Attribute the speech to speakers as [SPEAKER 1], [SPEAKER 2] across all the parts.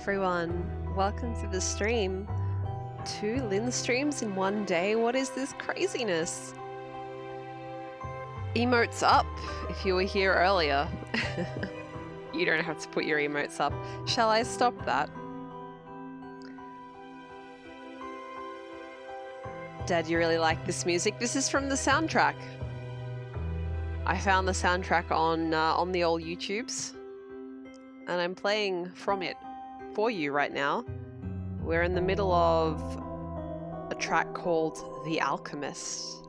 [SPEAKER 1] everyone, welcome to the stream. 2 Lin streams in one day, what is this craziness? Emotes up if you were here earlier. You don't have to put your emotes up. Shall I stop that? Dad, you really like this music? This is from the soundtrack. I found the soundtrack on the old YouTubes, and I'm playing from it for you right now. We're in the middle of a track called The Alchemist,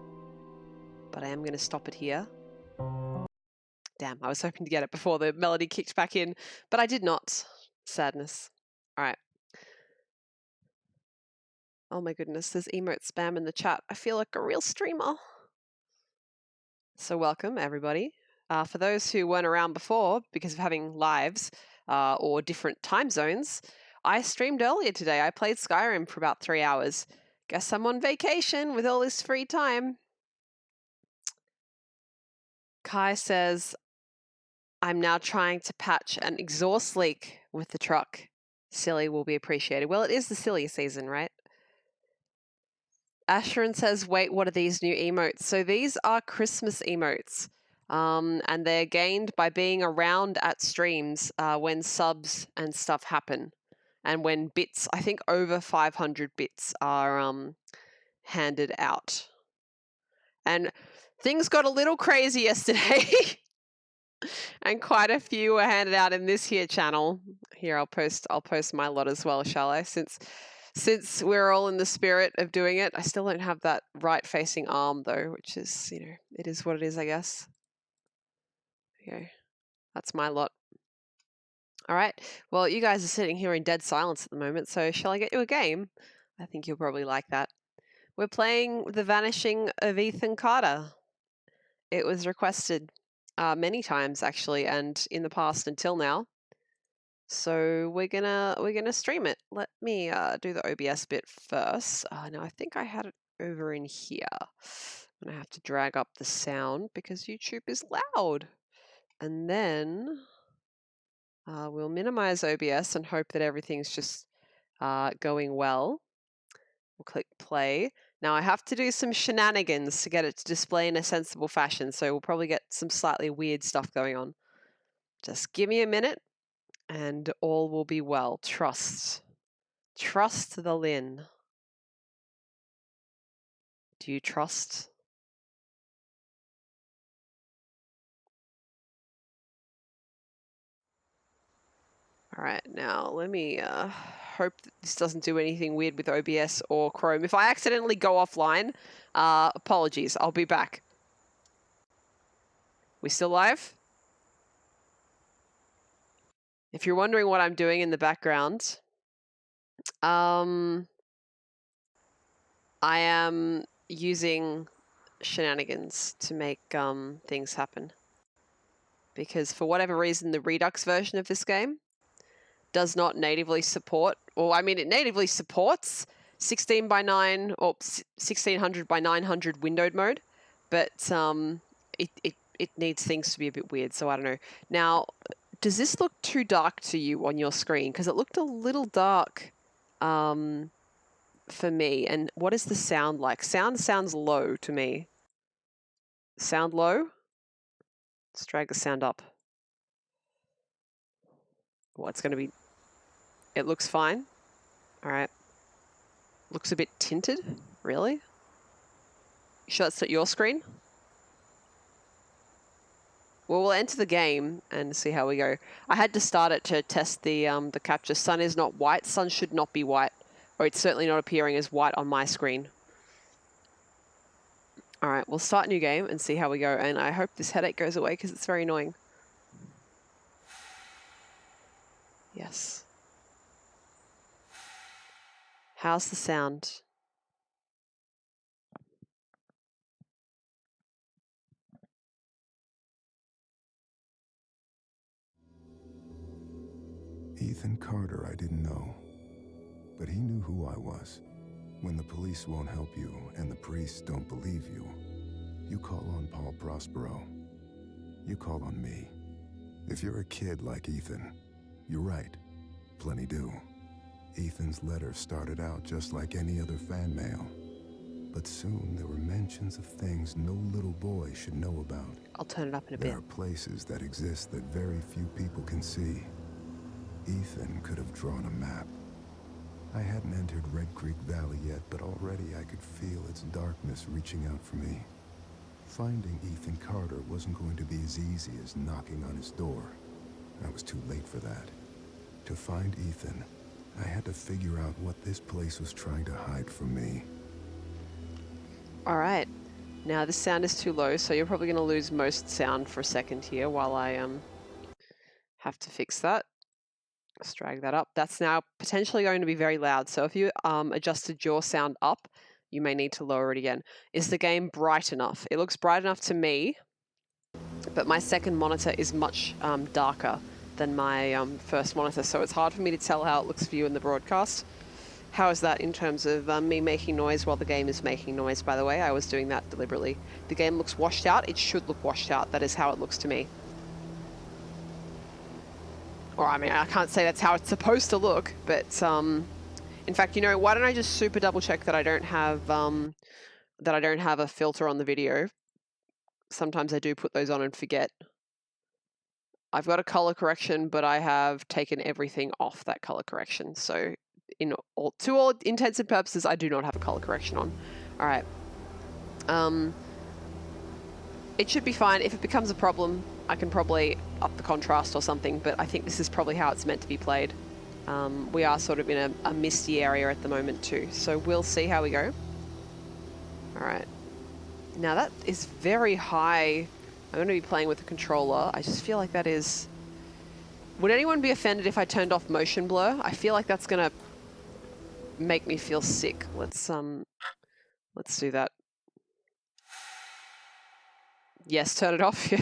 [SPEAKER 1] but I am going to stop it here. Damn, I was hoping to get it before the melody kicked back in, but I did not. Sadness. All right. Oh my goodness, there's emote spam in the chat. I feel like a real streamer. So welcome, everybody. For those who weren't around before because of having lives or different time zones, I streamed earlier today. I played Skyrim for about 3 hours. Guess I'm on vacation with all this free time. Kai says, I'm now trying to patch an exhaust leak with the truck. Silly will be appreciated. Well, it is the silly season, right? Asheron says, wait, what are these new emotes? So these are Christmas emotes. And they're gained by being around at streams when subs and stuff happen. And when bits, I think over 500 bits are handed out. And things got a little crazy yesterday. And quite a few were handed out in this here channel. Here, I'll post my lot as well, shall I? Since we're all in the spirit of doing it. I still don't have that right-facing arm though, which is, it is what it is, I guess. Okay, that's my lot. All right. Well, you guys are sitting here in dead silence at the moment, so shall I get you a game? I think you'll probably like that. We're playing The Vanishing of Ethan Carter. It was requested many times actually, and in the past until now. So we're gonna stream it. Let me do the OBS bit first. Now I think I had it over in here. I'm gonna have to drag up the sound because YouTube is loud. And then we'll minimize OBS and hope that everything's just going well. We'll click play. Now I have to do some shenanigans to get it to display in a sensible fashion, so we'll probably get some slightly weird stuff going on. Just give me a minute and all will be well. Trust the Lin. Do you trust? All right, now let me hope that this doesn't do anything weird with OBS or Chrome. If I accidentally go offline, apologies. I'll be back. We still live? If you're wondering what I'm doing in the background, I am using shenanigans to make things happen. Because for whatever reason, the Redux version of this game does not natively support, or I mean, it natively supports 16 by 9 or 1600 by 900 windowed mode, but it needs things to be a bit weird, so I don't know. Now, does this look too dark to you on your screen? Because it looked a little dark for me. And what is the sound like? Sound sounds low to me. Sound low? Let's drag the sound up. Well, it's going to be... It looks fine. All right. Looks a bit tinted. Really? You sure that's not your screen? Well, we'll enter the game and see how we go. I had to start it to test the capture. Sun is not white. Sun should not be white. Or it's certainly not appearing as white on my screen. All right, we'll start a new game and see how we go. And I hope this headache goes away because it's very annoying. Yes. How's the sound?
[SPEAKER 2] Ethan Carter, I didn't know. But he knew who I was. When the police won't help you and the priests don't believe you, you call on Paul Prospero. You call on me. If you're a kid like Ethan, you're right. Plenty do. Ethan's letter started out just like any other fan mail. But soon there were mentions of things no little boy should know about.
[SPEAKER 1] I'll turn it up in a
[SPEAKER 2] There
[SPEAKER 1] bit.
[SPEAKER 2] are places that exist that very few people can see. Ethan could have drawn a map. I hadn't entered Red Creek Valley yet, but already I could feel its darkness reaching out for me. Finding Ethan Carter wasn't going to be as easy as knocking on his door. I was too late for that. To find Ethan, I had to figure out what this place was trying to hide from me.
[SPEAKER 1] All right. Now this sound is too low, so you're probably going to lose most sound for a second here while I have to fix that. Let's drag that up. That's now potentially going to be very loud. So if you adjusted your sound up, you may need to lower it again. Is the game bright enough? It looks bright enough to me, but my second monitor is much darker than my first monitor, so it's hard for me to tell how it looks for you in the broadcast. How is that in terms of me making noise while the game is making noise, by the way? I was doing that deliberately. The game looks washed out. It should look washed out. That is how it looks to me. Or, I mean, I can't say that's how it's supposed to look, but in fact, you know, why don't I just super double check that I don't have a filter on the video. Sometimes I do put those on and forget. I've got a color correction, but I have taken everything off that color correction. So to all intents and purposes, I do not have a color correction on. All right. It should be fine. If it becomes a problem, I can probably up the contrast or something, but I think this is probably how it's meant to be played. We are sort of in a misty area at the moment too, so we'll see how we go. All right. Now that is very high. I'm going to be playing with the controller. I just feel like that is... Would anyone be offended if I turned off motion blur? I feel like that's going to make me feel sick. Let's do that. Yes, turn it off.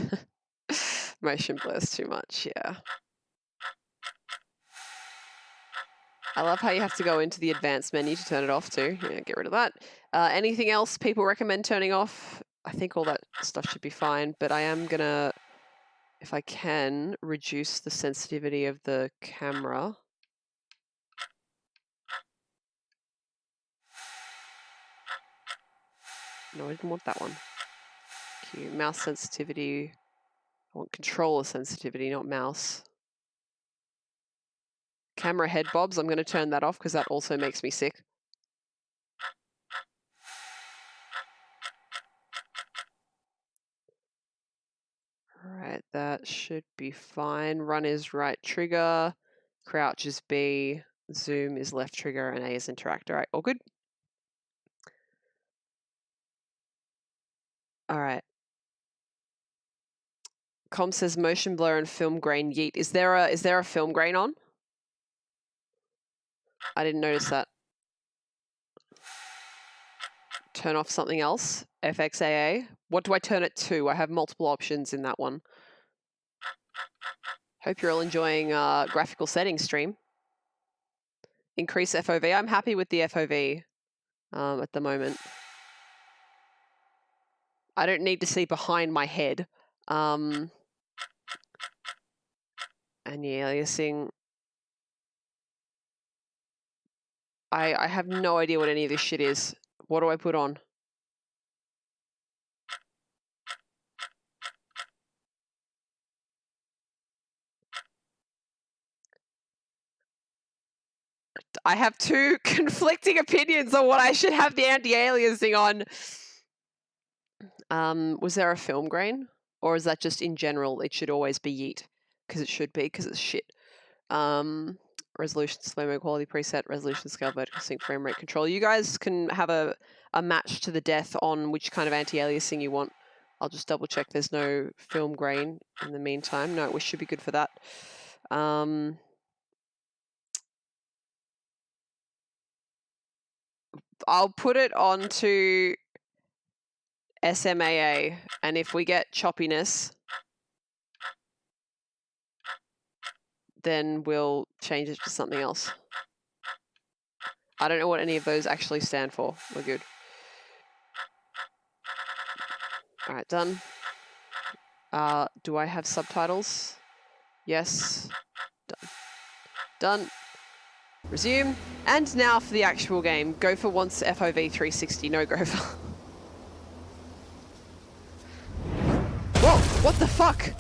[SPEAKER 1] Motion blur's too much, yeah. I love how you have to go into the advanced menu to turn it off too. Yeah, get rid of that. Anything else people recommend turning off? I think all that stuff should be fine, but I am gonna, if I can, reduce the sensitivity of the camera. No, I didn't want that one. Cue mouse sensitivity. I want controller sensitivity, not mouse. Camera head bobs, I'm gonna turn that off because that also makes me sick. Alright, that should be fine. Run is right trigger, crouch is B, zoom is left trigger, and A is interact. Alright, all good. Alright. Com says motion blur and film grain yeet. Is there a film grain on? I didn't notice that. Turn off something else. FXAA. What do I turn it to? I have multiple options in that one. Hope you're all enjoying graphical settings stream. Increase FOV. I'm happy with the FOV at the moment. I don't need to see behind my head. And yeah, you're seeing... I have no idea what any of this shit is. What do I put on? I have two conflicting opinions on what I should have the anti-aliasing on. Was there a film grain? Or is that just in general, it should always be yeet? Because it should be, because it's shit. Resolution, slow-mo, quality preset, resolution, scale, vertical sync, frame rate control. You guys can have a match to the death on which kind of anti-aliasing you want. I'll just double check there's no film grain in the meantime. No, we should be good for that. I'll put it onto SMAA, and if we get choppiness, then we'll change it to something else. I don't know what any of those actually stand for. We're good. All right, done. Do I have subtitles? Yes. Done. Done. Resume. And now for the actual game. Gopher wants FOV 360. No, Gopher. Whoa! What the fuck?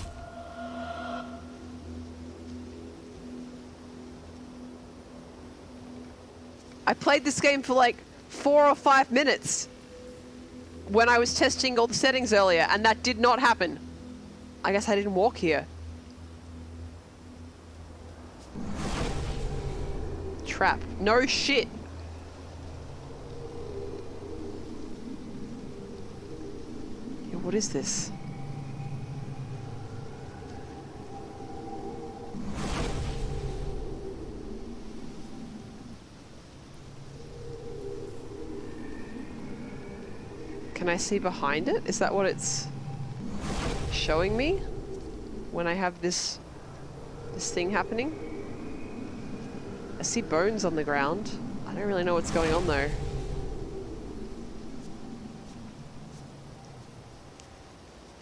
[SPEAKER 1] I played this game for like 4 or 5 minutes when I was testing all the settings earlier, and that did not happen. I guess I didn't walk here. Trap. No shit. Yo, what is this? Can I see behind it? Is that what it's showing me when I have this thing happening? I see bones on the ground. I don't really know what's going on though. It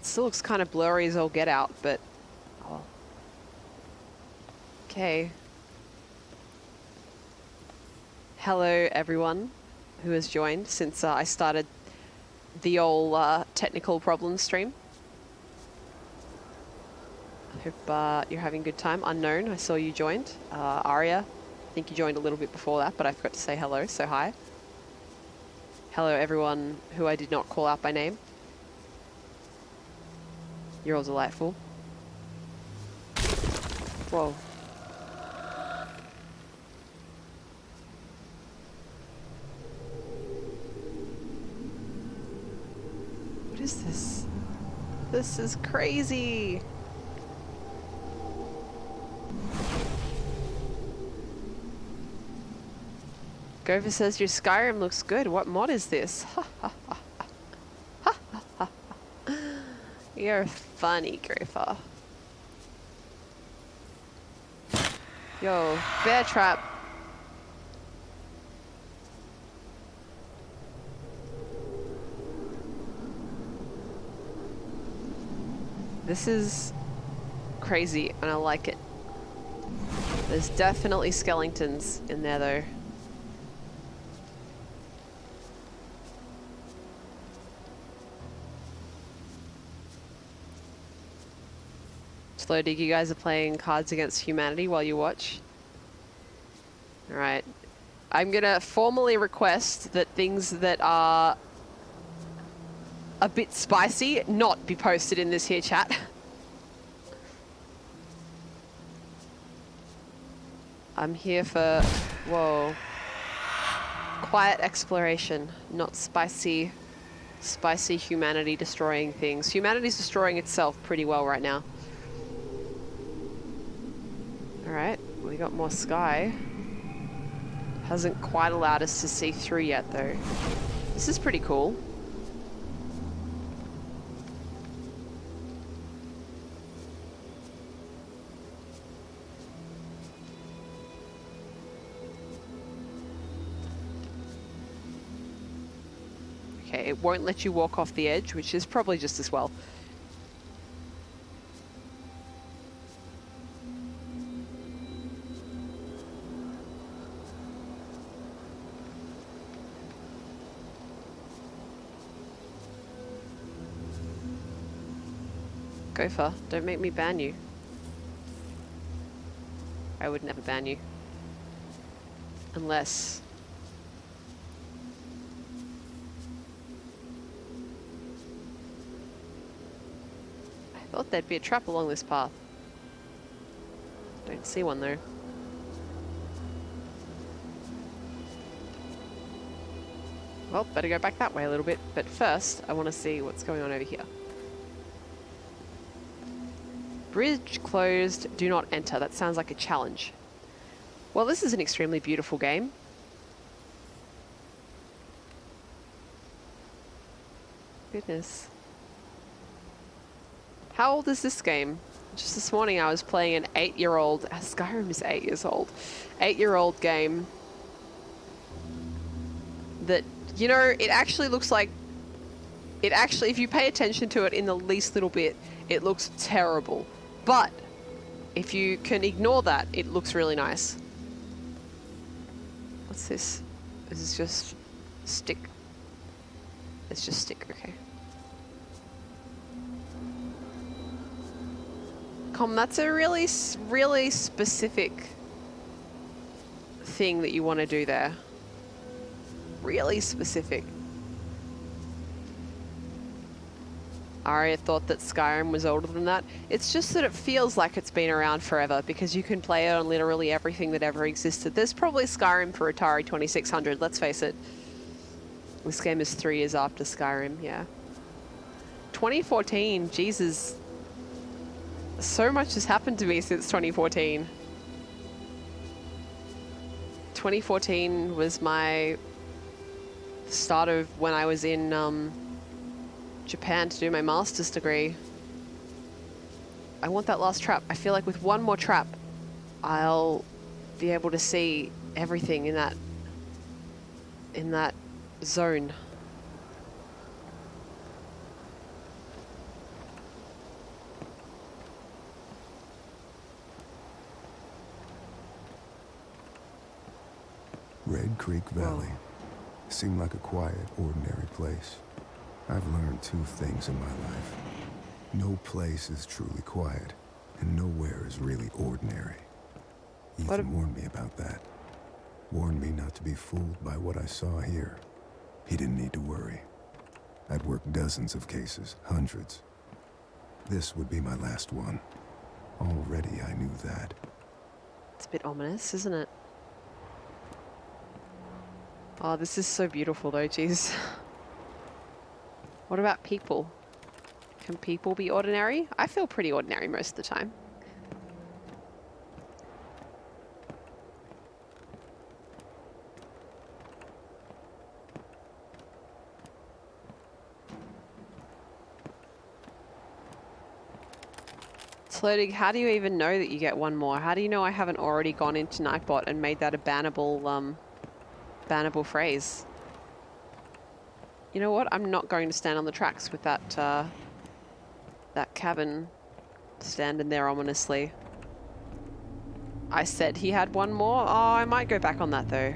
[SPEAKER 1] still looks kind of blurry as all get out, but oh well. Okay. Hello everyone who has joined since I started the old technical problems stream. I hope you're having a good time. Unknown, I saw you joined. Aria, I think you joined a little bit before that, but I forgot to say hello, so hi. Hello everyone who I did not call out by name. You're all delightful. Whoa. What is this? This is crazy. Gopher says your Skyrim looks good. What mod is this? You're funny, Gopher. Yo, bear trap. This is crazy and I like it. There's definitely skeletons in there though. Slow Dig, you guys are playing Cards Against Humanity while you watch. Alright. I'm gonna formally request that things that are a bit spicy not be posted in this here chat. I'm here for, whoa, quiet exploration, not spicy humanity destroying things. Humanity's destroying itself pretty well right now. Alright, we got more sky. Hasn't quite allowed us to see through yet though. This is pretty cool. Okay, it won't let you walk off the edge, which is probably just as well. Gopher, don't make me ban you. I would never ban you. Unless... I thought there'd be a trap along this path. Don't see one though. Well, better go back that way a little bit. But first, I want to see what's going on over here. Bridge closed, do not enter. That sounds like a challenge. Well, this is an extremely beautiful game. Goodness. How old is this game? Just this morning I was playing an 8-year-old, Skyrim is 8 years old, 8-year-old game that, you know, it actually looks like, if you pay attention to it in the least little bit, it looks terrible. But if you can ignore that, it looks really nice. What's this? This is just stick. It's just stick, okay. That's a really, really specific thing that you want to do there. Really specific. Aria thought that Skyrim was older than that. It's just that it feels like it's been around forever because you can play it on literally everything that ever existed. There's probably Skyrim for Atari 2600, let's face it. This game is 3 years after Skyrim, yeah. 2014, Jesus. So much has happened to me since 2014. 2014 was my start of when I was in Japan to do my master's degree. I want that last trap. I feel like with one more trap, I'll be able to see everything in that zone.
[SPEAKER 2] Red Creek Valley seemed like a quiet, ordinary place. I've learned 2 things in my life. No place is truly quiet, and nowhere is really ordinary. Ethan warned me about that. Warned me not to be fooled by what I saw here. He didn't need to worry. I'd worked dozens of cases, hundreds. This would be my last one. Already I knew that.
[SPEAKER 1] It's a bit ominous, isn't it? Oh, this is so beautiful though, jeez. What about people? Can people be ordinary? I feel pretty ordinary most of the time. Floating, how do you even know that you get one more? How do you know I haven't already gone into Nightbot and made that a bannable phrase? You know what? I'm not going to stand on the tracks with that that cabin standing there ominously. I said he had one more. Oh, I might go back on that though.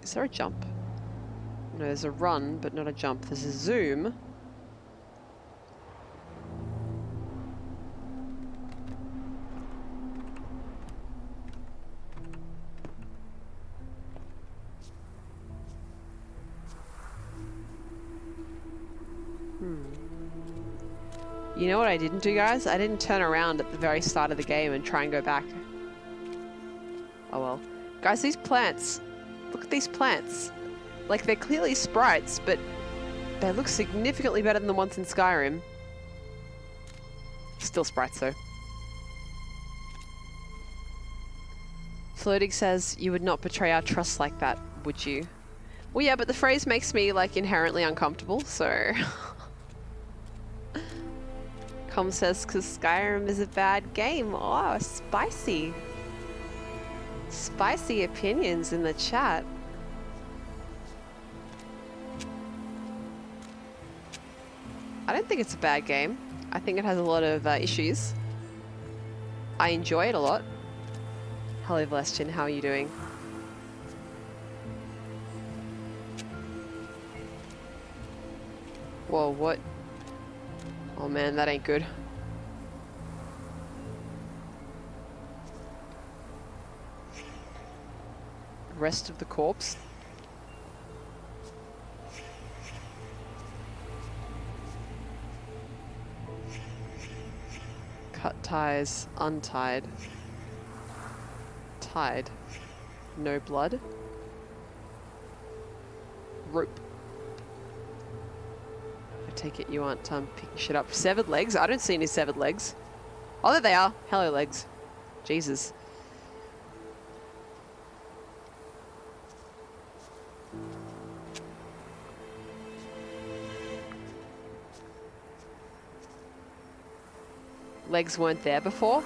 [SPEAKER 1] Is there a jump? No, there's a run, but not a jump. There's a zoom. You know what I didn't do, guys? I didn't turn around at the very start of the game and try and go back. Oh well. Guys, these plants. Look at these plants. Like, they're clearly sprites, but they look significantly better than the ones in Skyrim. Still sprites, though. Floating says, you would not betray our trust like that, would you? Well, yeah, but the phrase makes me, like, inherently uncomfortable, so... Com says, because Skyrim is a bad game. Oh, spicy. Spicy opinions in the chat. I don't think it's a bad game. I think it has a lot of issues. I enjoy it a lot. Hello, Celestian, how are you doing? Whoa, what? Oh man, that ain't good. Rest of the corpse. Cut ties, untied. Tied. No blood. Rope. I take it you aren't picking shit up. Severed legs? I don't see any severed legs. Oh, there they are. Hello, legs. Jesus. Legs weren't there before?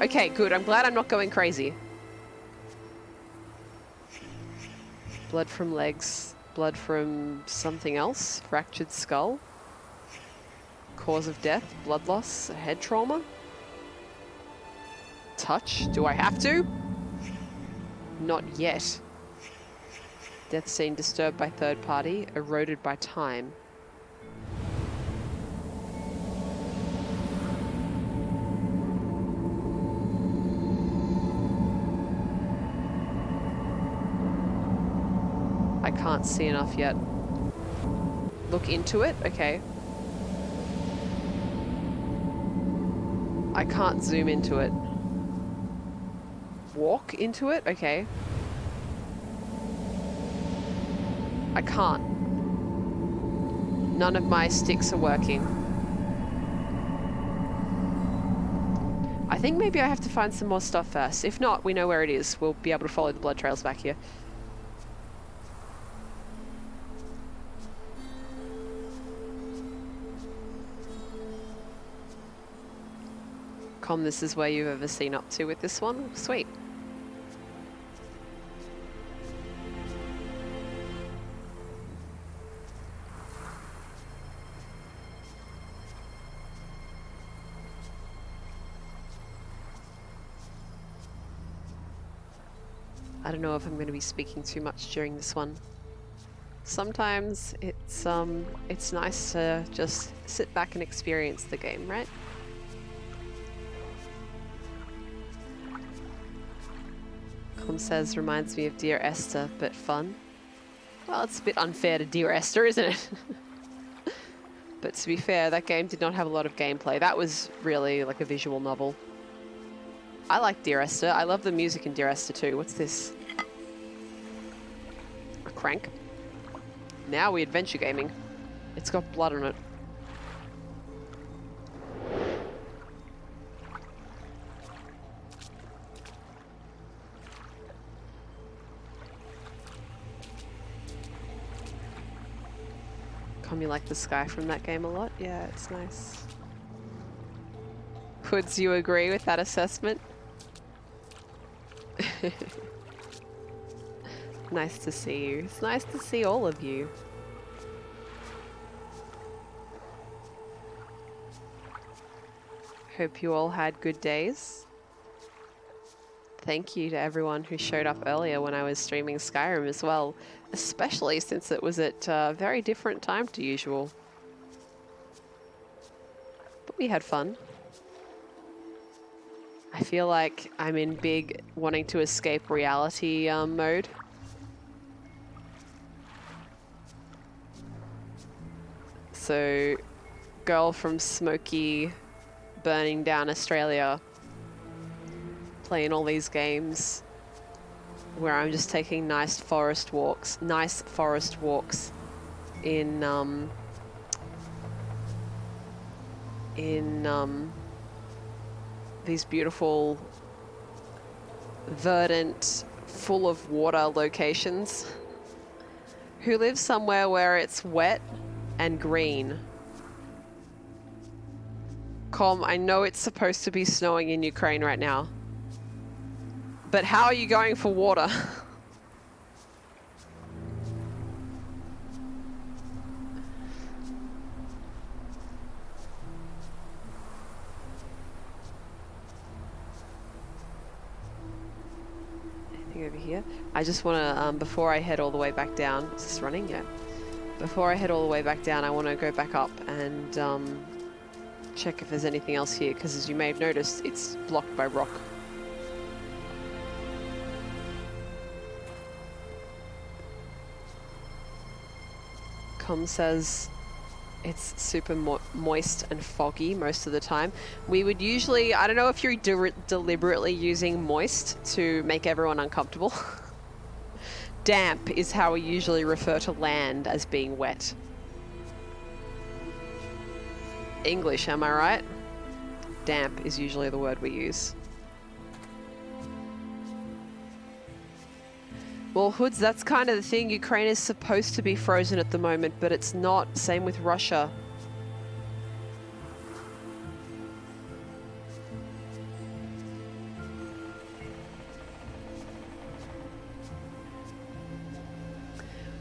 [SPEAKER 1] Okay, good. I'm glad I'm not going crazy. Blood from legs. Blood from something else. Fractured skull. Cause of death. Blood loss. Head trauma. touch? Do I have to? Not yet. Death scene disturbed by third party, eroded by time. I can't see enough yet. Look into it? Okay. I can't zoom into it. Walk into it? Okay. I can't. None of my sticks are working. I think maybe I have to find some more stuff first. If not, we know where it is. We'll be able to follow the blood trails back here. This is where you've ever seen up to with this one? Sweet. I don't know if I'm going to be speaking too much during this one. Sometimes it's nice to just sit back and experience the game, right? Says reminds me of Dear Esther, but fun. Well, it's a bit unfair to Dear Esther, isn't it? But to be fair, that game did not have a lot of gameplay. That was really like a visual novel. I like Dear Esther. I love the music in Dear Esther too. What's this? A crank. Now we adventure gaming. It's got blood on it. You like the sky from that game a lot? Yeah, it's nice. Hoods, you agree with that assessment? Nice to see you. It's nice to see all of you. Hope you all had good days. Thank you to everyone who showed up earlier when I was streaming Skyrim as well, especially since it was at a very different time to usual. But we had fun. I feel like I'm in big wanting to escape reality mode. So, girl from smoky, burning down Australia, playing all these games where I'm just taking nice forest walks in these beautiful, verdant, full of water locations. Who lives somewhere where it's wet and green? I know it's supposed to be snowing in Ukraine right now. But how are you going for water? Anything over here? I just want to, before I head all the way back down, is this running? Yeah. Before I head all the way back down, I want to go back up and check if there's anything else here, because as you may have noticed, it's blocked by rock. Says it's super moist and foggy most of the time. We would usually, I don't know if you're deliberately using moist to make everyone uncomfortable. Damp is how we usually refer to land as being wet. English, am I right? Damp is usually the word we use. Well, Hoods, that's kind of the thing. Ukraine is supposed to be frozen at the moment, but it's not. Same with Russia.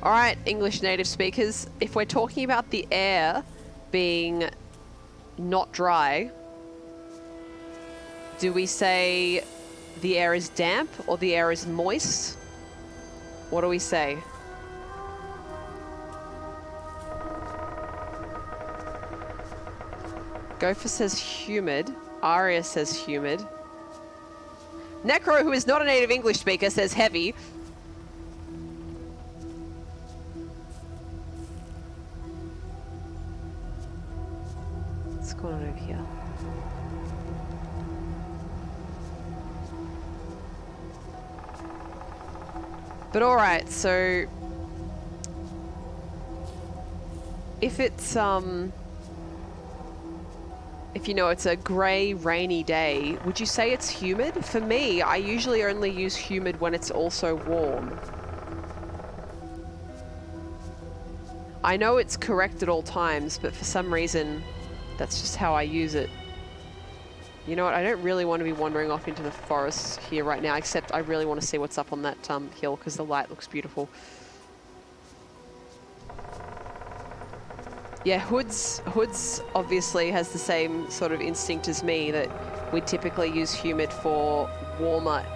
[SPEAKER 1] All right, English native speakers, if we're talking about the air being not dry, Do we say the air is damp or the air is moist? What do we say? Gopher says humid. Aria says humid. Necro, who is not a native English speaker, says heavy. What's going on over here? But all right, so if it's if you know it's a grey, rainy day, would you say it's humid? For me, I usually only use humid when it's also warm. I know it's correct at all times, but for some reason, that's just how I use it. You know what? I don't really want to be wandering off into the forest here right now, except I really want to see what's up on that hill because the light looks beautiful. Yeah, Hoods obviously has the same sort of instinct as me that we typically use humid for warmer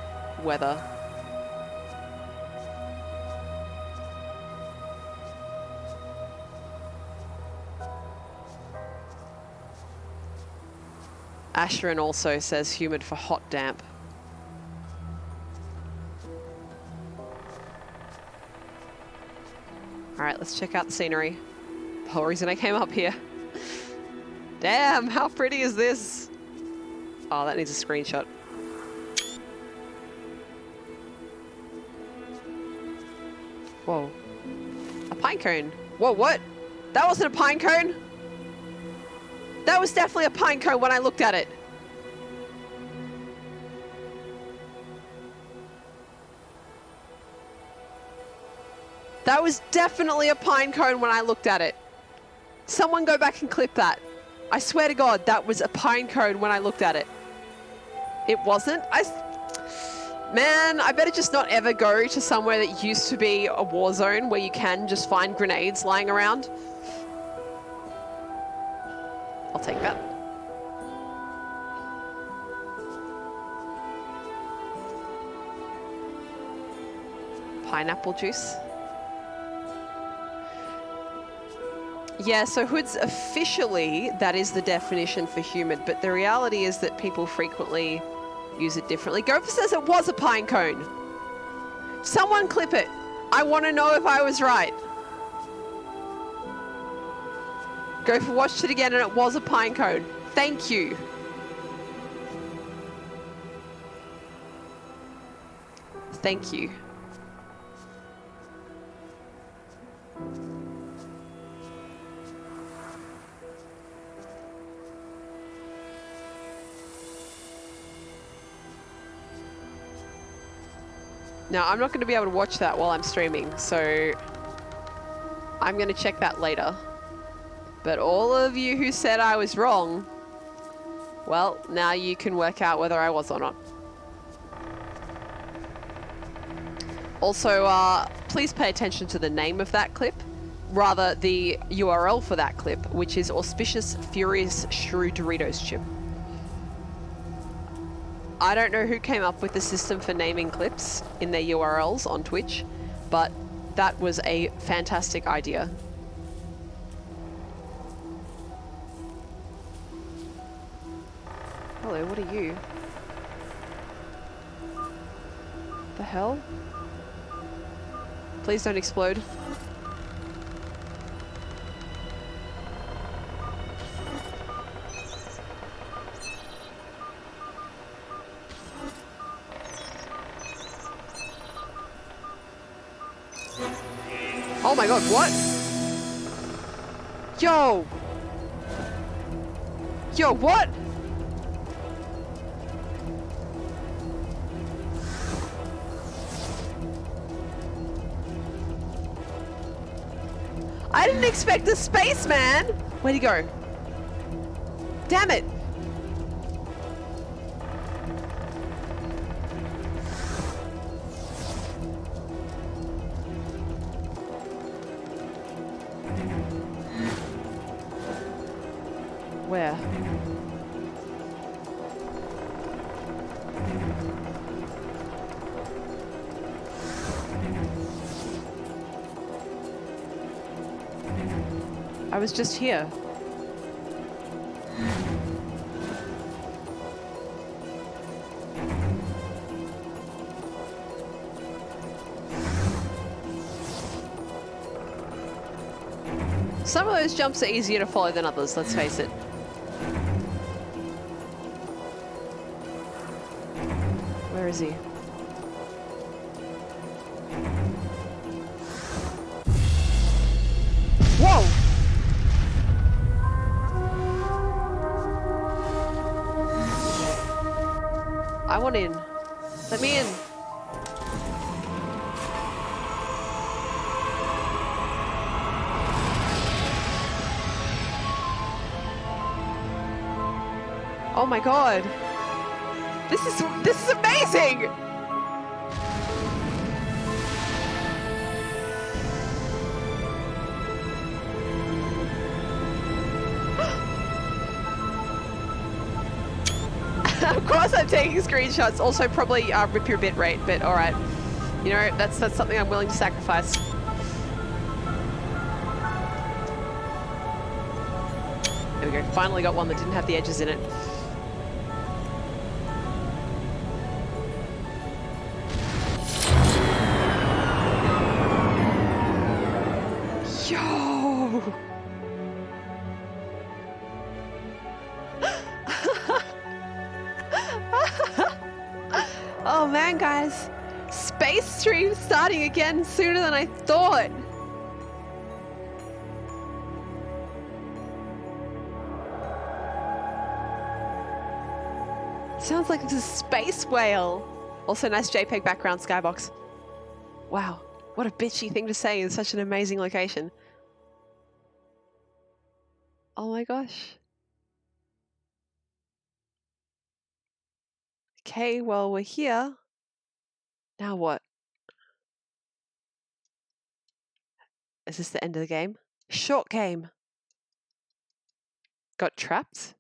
[SPEAKER 1] weather. Asherin also says humid for hot damp. All right, let's check out the scenery. The whole reason I came up here. Damn, how pretty is this? Oh, that needs a screenshot. Whoa. A pine cone. Whoa, what? That wasn't a pine cone? That was definitely a pine cone when I looked at it. That was definitely a pine cone when I looked at it. Someone go back and clip that. I swear to God, that was a pine cone when I looked at it. It wasn't? Man, I better just not ever go to somewhere that used to be a war zone where you can just find grenades lying around. I'll take that. Pineapple juice. Yeah, so Hoods, officially, that is the definition for humid, but the reality is that people frequently use it differently. Gopher says it was a pine cone. Someone clip it. I want to know if I was right. Gopher watched it again and it was a pine cone. Thank you. Thank you. Now, I'm not going to be able to watch that while I'm streaming, so I'm going to check that later. But all of you who said I was wrong, well, now you can work out whether I was or not. Also, please pay attention to the name of that clip, rather the URL for that clip, which is Auspicious Furious Shrew Doritos Chip. I don't know who came up with the system for naming clips in their URLs on Twitch, but that was a fantastic idea. Hello, what are you? The hell? Please don't explode. Oh my God, what? Yo! Yo, what? I didn't expect a spaceman! Where'd he go? Damn it! Where? I was just here. Some of those jumps are easier to follow than others, let's face it. Where is he? Whoa! I want in. Let me in. Oh my god. This is amazing! Of course I'm taking screenshots. Also probably rip your bit rate, but alright. You know, that's something I'm willing to sacrifice. There we go. Finally got one that didn't have the edges in it. Yo! Oh man, guys. Space stream starting again sooner than I thought. Sounds like it's a space whale. Also, nice JPEG background, Skybox. Wow, what a bitchy thing to say in such an amazing location. Oh my gosh. Okay, well, we're here. Now what? Is this the end of the game? Short game. Got trapped?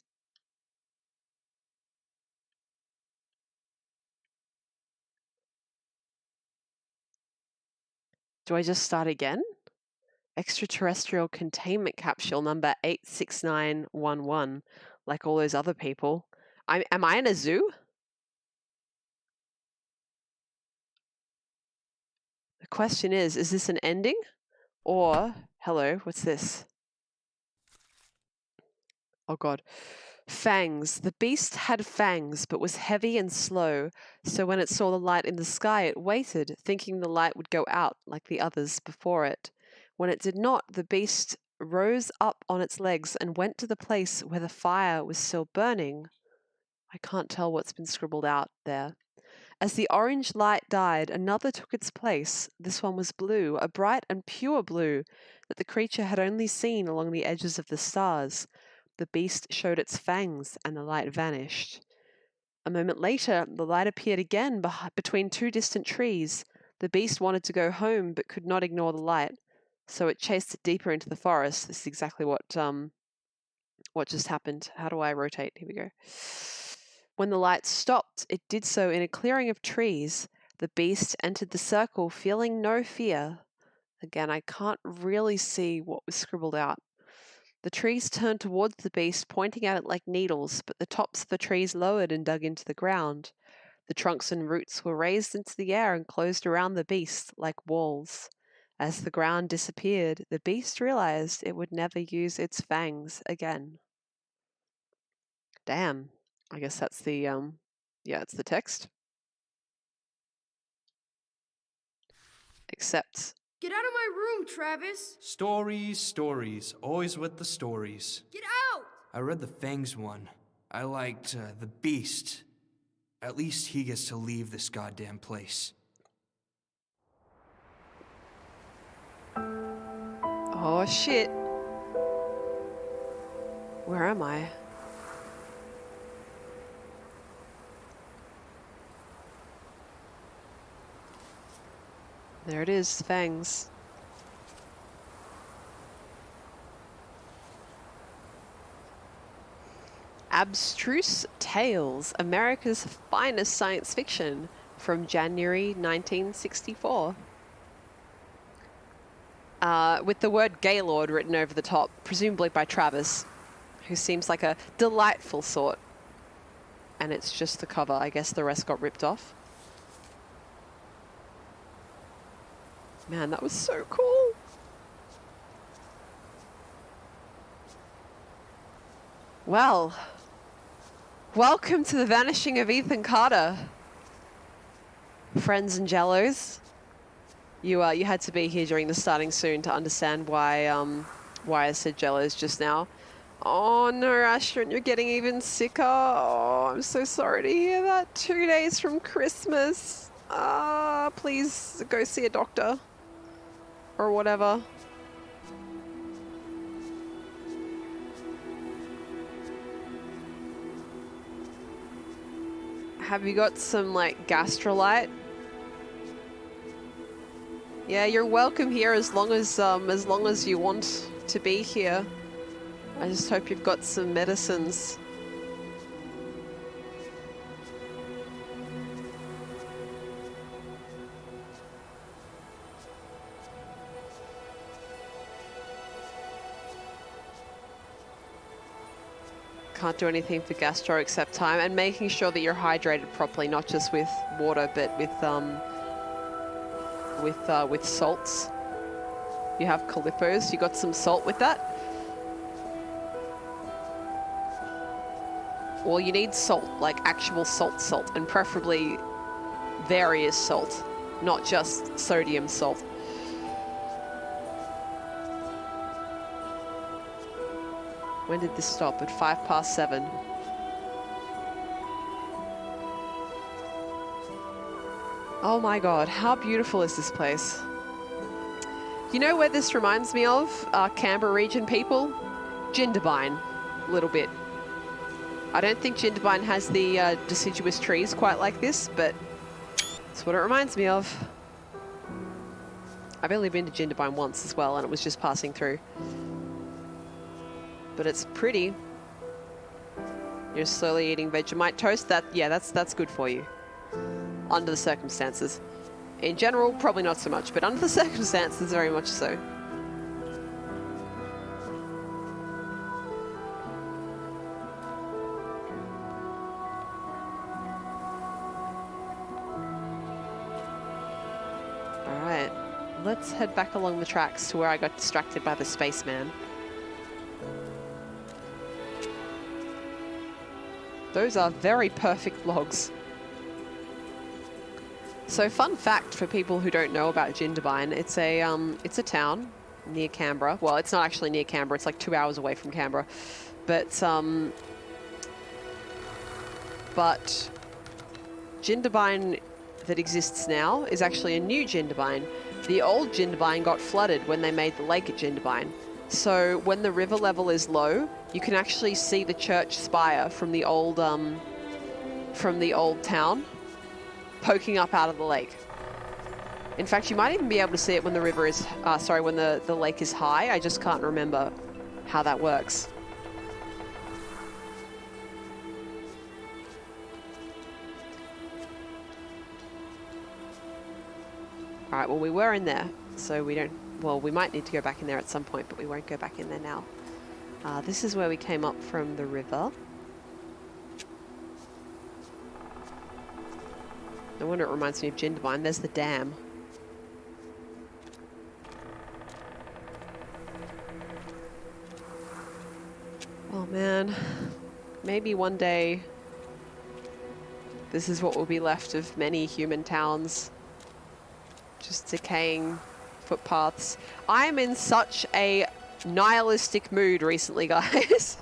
[SPEAKER 1] Do I just start again? Extraterrestrial containment capsule number 86911. Like all those other people. Am I in a zoo? The question is this an ending? Or, hello, what's this? Oh god. Fangs. The beast had fangs, but was heavy and slow, so when it saw the light in the sky, it waited, thinking the light would go out like the others before it. When it did not, the beast rose up on its legs and went to the place where the fire was still burning. I can't tell what's been scribbled out there. As the orange light died, another took its place. This one was blue, a bright and pure blue that the creature had only seen along the edges of the stars. The beast showed its fangs, and the light vanished. A moment later, the light appeared again between two distant trees. The beast wanted to go home, but could not ignore the light, so it chased it deeper into the forest. This is exactly what just happened. How do I rotate? Here we go. When the light stopped, it did so in a clearing of trees. The beast entered the circle, feeling no fear. Again, I can't really see what was scribbled out. The trees turned towards the beast, pointing at it like needles, but the tops of the trees lowered and dug into the ground. The trunks and roots were raised into the air and closed around the beast like walls. As the ground disappeared, the beast realized it would never use its fangs again. Damn. I guess that's the, yeah, it's the text. Except...
[SPEAKER 3] Get out of my room, Travis!
[SPEAKER 4] Stories, stories. Always with the stories.
[SPEAKER 3] Get out!
[SPEAKER 4] I read the Fangs one. I liked the Beast. At least he gets to leave this goddamn place.
[SPEAKER 1] Oh, shit. Where am I? There it is, fangs. Abstruse Tales, America's finest science fiction, from January 1964. with the word Gaylord written over the top, presumably by Travis, who seems like a delightful sort. And it's just the cover. I guess the rest got ripped off. Man, that was so cool. Well, welcome to the Vanishing of Ethan Carter, friends and Jellos. You had to be here during the starting soon to understand why I said Jellos just now. Oh no, Ashton, you're getting even sicker. Oh, I'm so sorry to hear that. 2 days from Christmas. Please go see a doctor or whatever. Have you got some like Gastrolite? Yeah, you're welcome here as long as you want to be here. I just hope you've got some medicines. Can't do anything for gastro except time, and making sure that you're hydrated properly, not just with water, but with salts. You have Calippos. You got some salt with that? Well, you need salt, like actual salt, and preferably various salt, not just sodium salt. When did this stop? At 7:05. Oh my God, how beautiful is this place? You know where this reminds me of, Canberra region people? Jindabyne, a little bit. I don't think Jindabyne has the deciduous trees quite like this, but that's what it reminds me of. I've only been to Jindabyne once as well, and it was just passing through. But it's pretty. You're slowly eating Vegemite toast. That's good for you. Under the circumstances. In general, probably not so much, but under the circumstances, very much so. Alright, let's head back along the tracks to where I got distracted by the spaceman. Those are very perfect logs. So fun fact for people who don't know about Jindabyne, it's a town near Canberra. Well, it's not actually near Canberra, it's like 2 hours away from Canberra. But Jindabyne that exists now is actually a new Jindabyne. The old Jindabyne got flooded when they made the lake at Jindabyne. So when the river level is low, you can actually see the church spire from the old town poking up out of the lake. In fact, you might even be able to see it when the river is, when the lake is high. I just can't remember how that works. All right, well, we were in there, so we might need to go back in there at some point, but we won't go back in there now. This is where we came up from the river. No wonder it reminds me of Jindabyne. There's the dam. Oh man, maybe one day this is what will be left of many human towns. Just decaying footpaths. I'm in such a nihilistic mood recently, guys.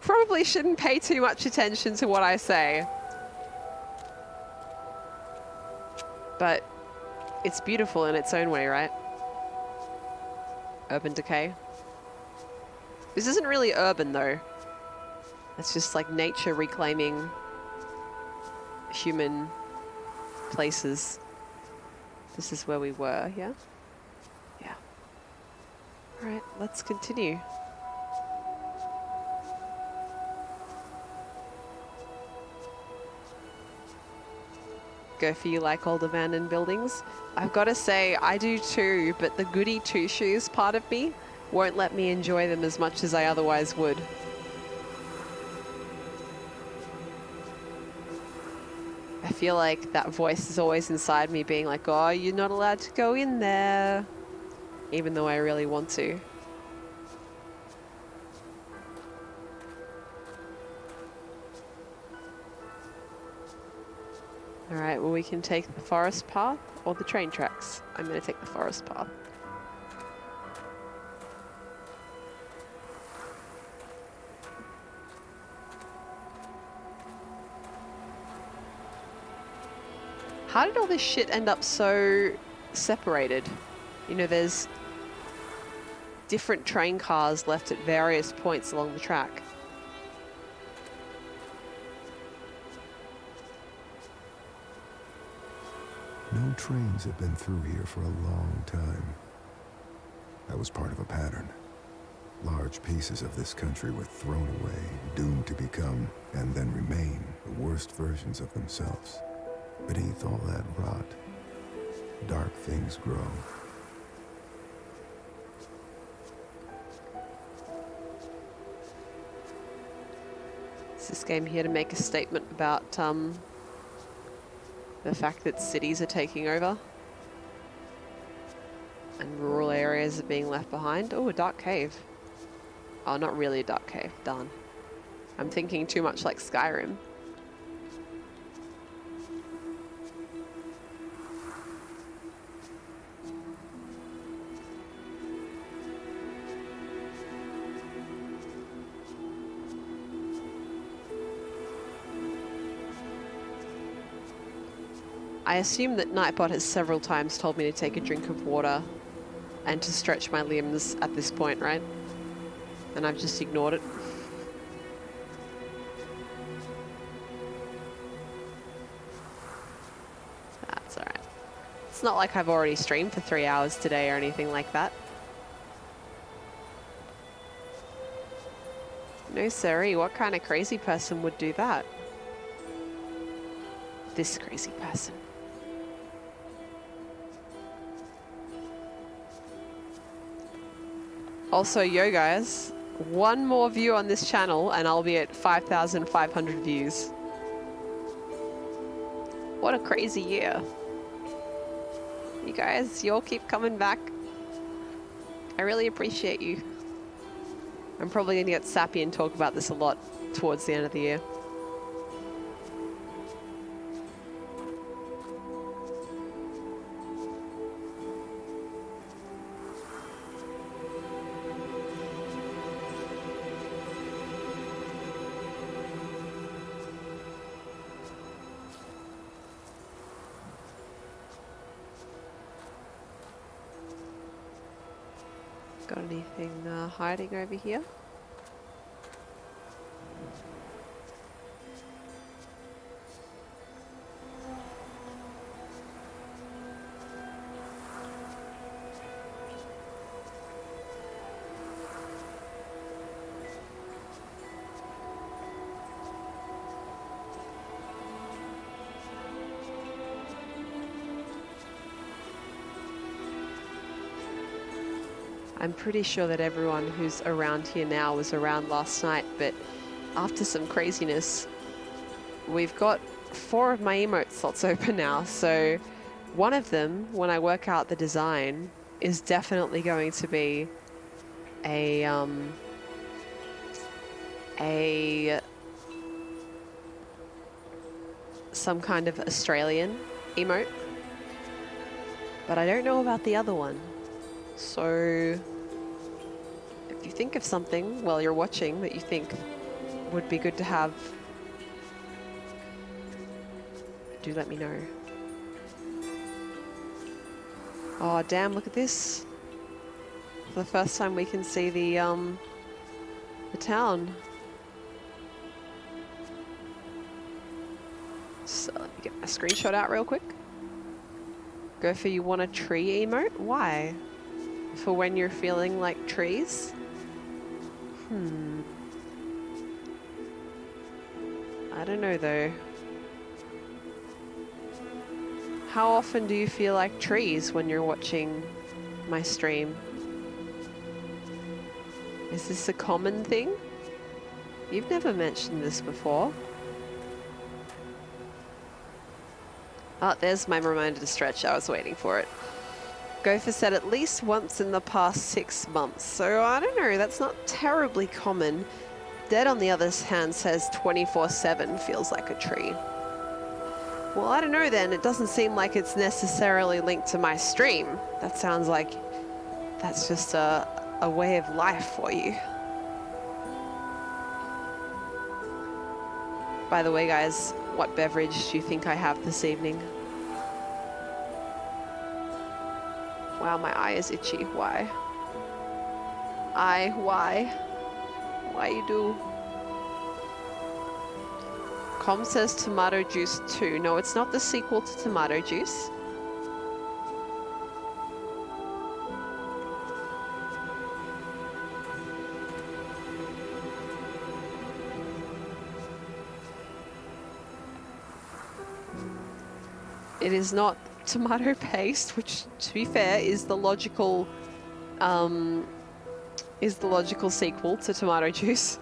[SPEAKER 1] Probably shouldn't pay too much attention to what I say. But it's beautiful in its own way, right? Urban decay. This isn't really urban though. It's just like nature reclaiming human places. This is where we were, yeah? Yeah. Alright, let's continue. Go for you like old abandoned buildings. I've got to say, I do too, but the goody two-shoes part of me won't let me enjoy them as much as I otherwise would. I feel like that voice is always inside me being like, oh, you're not allowed to go in there, even though I really want to. All right, well, we can take the forest path or the train tracks. I'm going to take the forest path. How did all this shit end up so separated? You know, there's different train cars left at various points along the track.
[SPEAKER 2] No trains have been through here for a long time. That was part of a pattern. Large pieces of this country were thrown away, doomed to become, and then remain, the worst versions of themselves. Beneath all that rot, dark things grow.
[SPEAKER 1] Is this game here to make a statement about the fact that cities are taking over and rural areas are being left behind? Oh, a dark cave. Oh, not really a dark cave. Darn. I'm thinking too much like Skyrim. I assume that Nightbot has several times told me to take a drink of water and to stretch my limbs at this point, right? And I've just ignored it. That's alright. It's not like I've already streamed for 3 hours today or anything like that. No siree, what kind of crazy person would do that? This crazy person. Also, yo guys, one more view on this channel and I'll be at 5,500 views. What a crazy year. You guys, you all keep coming back. I really appreciate you. I'm probably going to get sappy and talk about this a lot towards the end of the year. Got anything hiding over here? I'm pretty sure that everyone who's around here now was around last night, but after some craziness, we've got 4 of my emote slots open now. So one of them, when I work out the design, is definitely going to be a some kind of Australian emote. But I don't know about the other one. So if you think of something while you're watching that you think would be good to have, do let me know. Oh damn, look at this. For the first time we can see the town. So let me get my screenshot out real quick. Go for you want a tree emote? Why? For when you're feeling like trees? I don't know though. How often do you feel like trees when you're watching my stream? Is this a common thing? You've never mentioned this before. Oh, there's my reminder to stretch. I was waiting for it. Gopher said at least once in the past 6 months. So I don't know, that's not terribly common. Dead on the other hand says 24/7 feels like a tree. Well, I don't know then. It doesn't seem like it's necessarily linked to my stream. That sounds like that's just a way of life for you. By the way, guys, what beverage do you think I have this evening? Wow, my eye is itchy. Why? Why? Why you do? Com says Tomato Juice 2. No, it's not the sequel to Tomato Juice. It is not tomato paste, which, to be fair, is the logical sequel to Tomato Juice.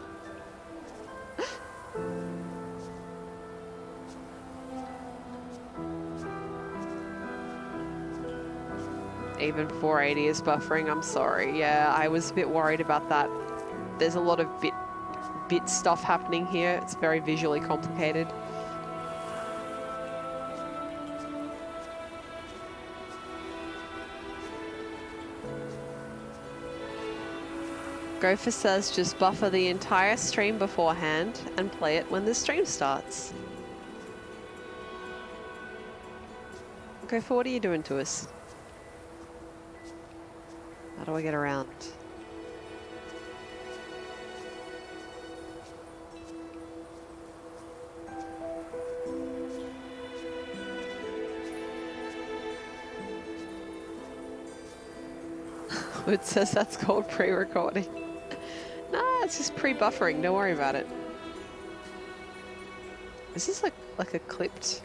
[SPEAKER 1] Even 480 is buffering. I'm sorry. Yeah, I was a bit worried about that. There's a lot of bit stuff happening here. It's very visually complicated. Gopher says just buffer the entire stream beforehand and play it when the stream starts. Gopher, what are you doing to us? How do I get around? It says that's called pre-recording. Nah, it's just pre-buffering. Don't worry about it. Is this like a clipped?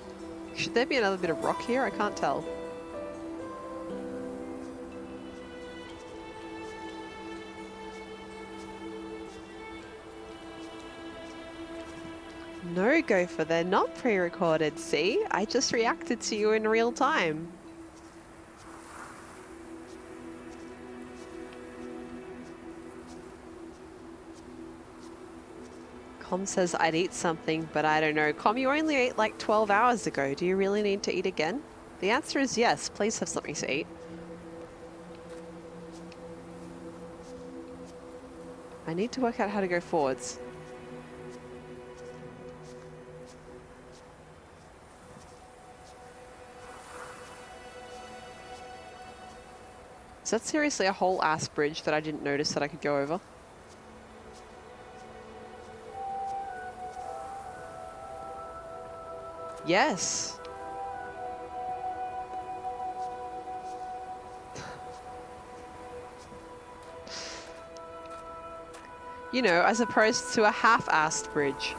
[SPEAKER 1] Should there be another bit of rock here? I can't tell. No, Gopher, they're not pre-recorded. See? I just reacted to you in real time. Com says I'd eat something, but I don't know. Com, you only ate like 12 hours ago. Do you really need to eat again? The answer is yes. Please have something to eat. I need to work out how to go forwards. Is that seriously a whole ass bridge that I didn't notice that I could go over? Yes. You know, as opposed to a half-assed bridge.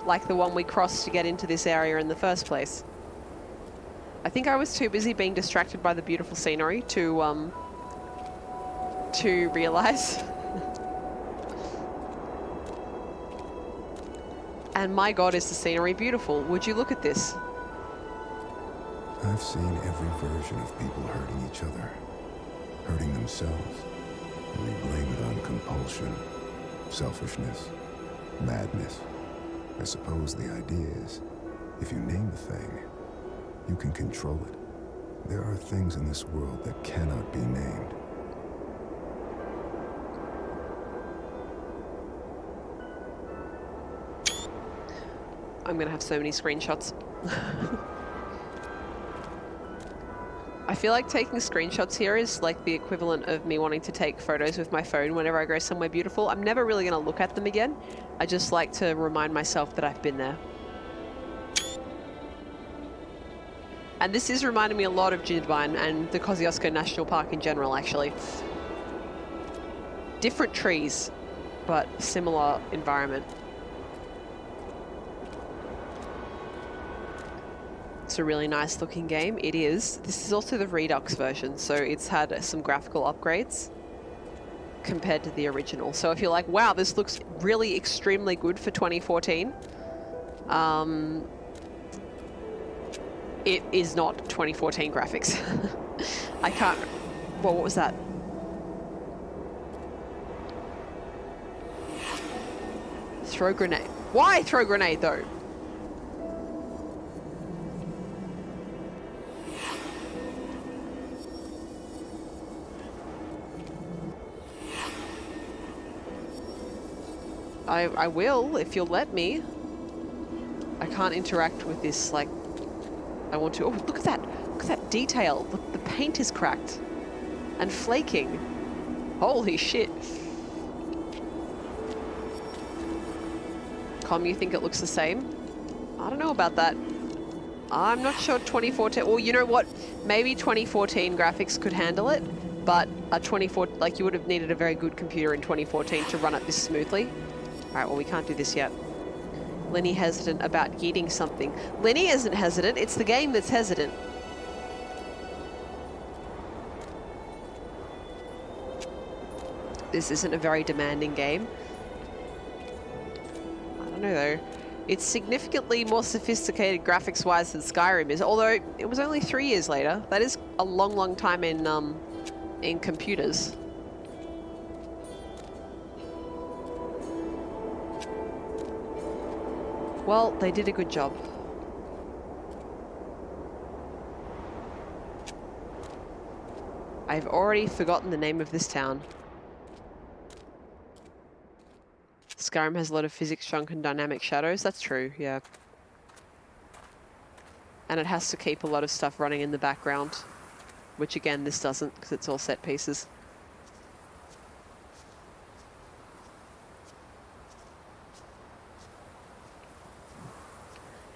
[SPEAKER 1] Like the one we crossed to get into this area in the first place. I think I was too busy being distracted by the beautiful scenery to realize. And my god, is the scenery beautiful. Would you look at this?
[SPEAKER 2] I've seen every version of people hurting each other, hurting themselves, and they blame it on compulsion, selfishness, madness. I suppose the idea is, if you name the thing, you can control it. There are things in this world that cannot be named.
[SPEAKER 1] I'm gonna have so many screenshots. I feel like taking screenshots here is like the equivalent of me wanting to take photos with my phone whenever I go somewhere beautiful. I'm never really gonna look at them again. I just like to remind myself that I've been there. And this is reminding me a lot of Gingerbine and the Kosciuszko National Park in general, actually. Different trees, but similar environment. a really nice looking game. It is. This is also the Redux version, so it's had some graphical upgrades compared to the original. So if you're like, wow, this looks really extremely good for 2014, it is not 2014 graphics. I can't... Well, what was that? Throw grenade. Why throw grenade, though? I will, if you'll let me. I can't interact with this like I want to. Oh, look at that. Look at that detail. Look, the paint is cracked and flaking. Holy shit. Com, you think it looks the same? I don't know about that. I'm not sure 2014, or you know what? Maybe 2014 graphics could handle it, but a 24, like you would have needed a very good computer in 2014 to run it this smoothly. All right, well, we can't do this yet. Linnie hesitant about yeeting something. Linnie isn't hesitant, it's the game that's hesitant. This isn't a very demanding game. I don't know though. It's significantly more sophisticated graphics-wise than Skyrim is, although it was only 3 years later. That is a long, long time in computers. Well, they did a good job. I've already forgotten the name of this town. Skyrim has a lot of physics junk and dynamic shadows. That's true, yeah. And it has to keep a lot of stuff running in the background, which again, this doesn't because it's all set pieces.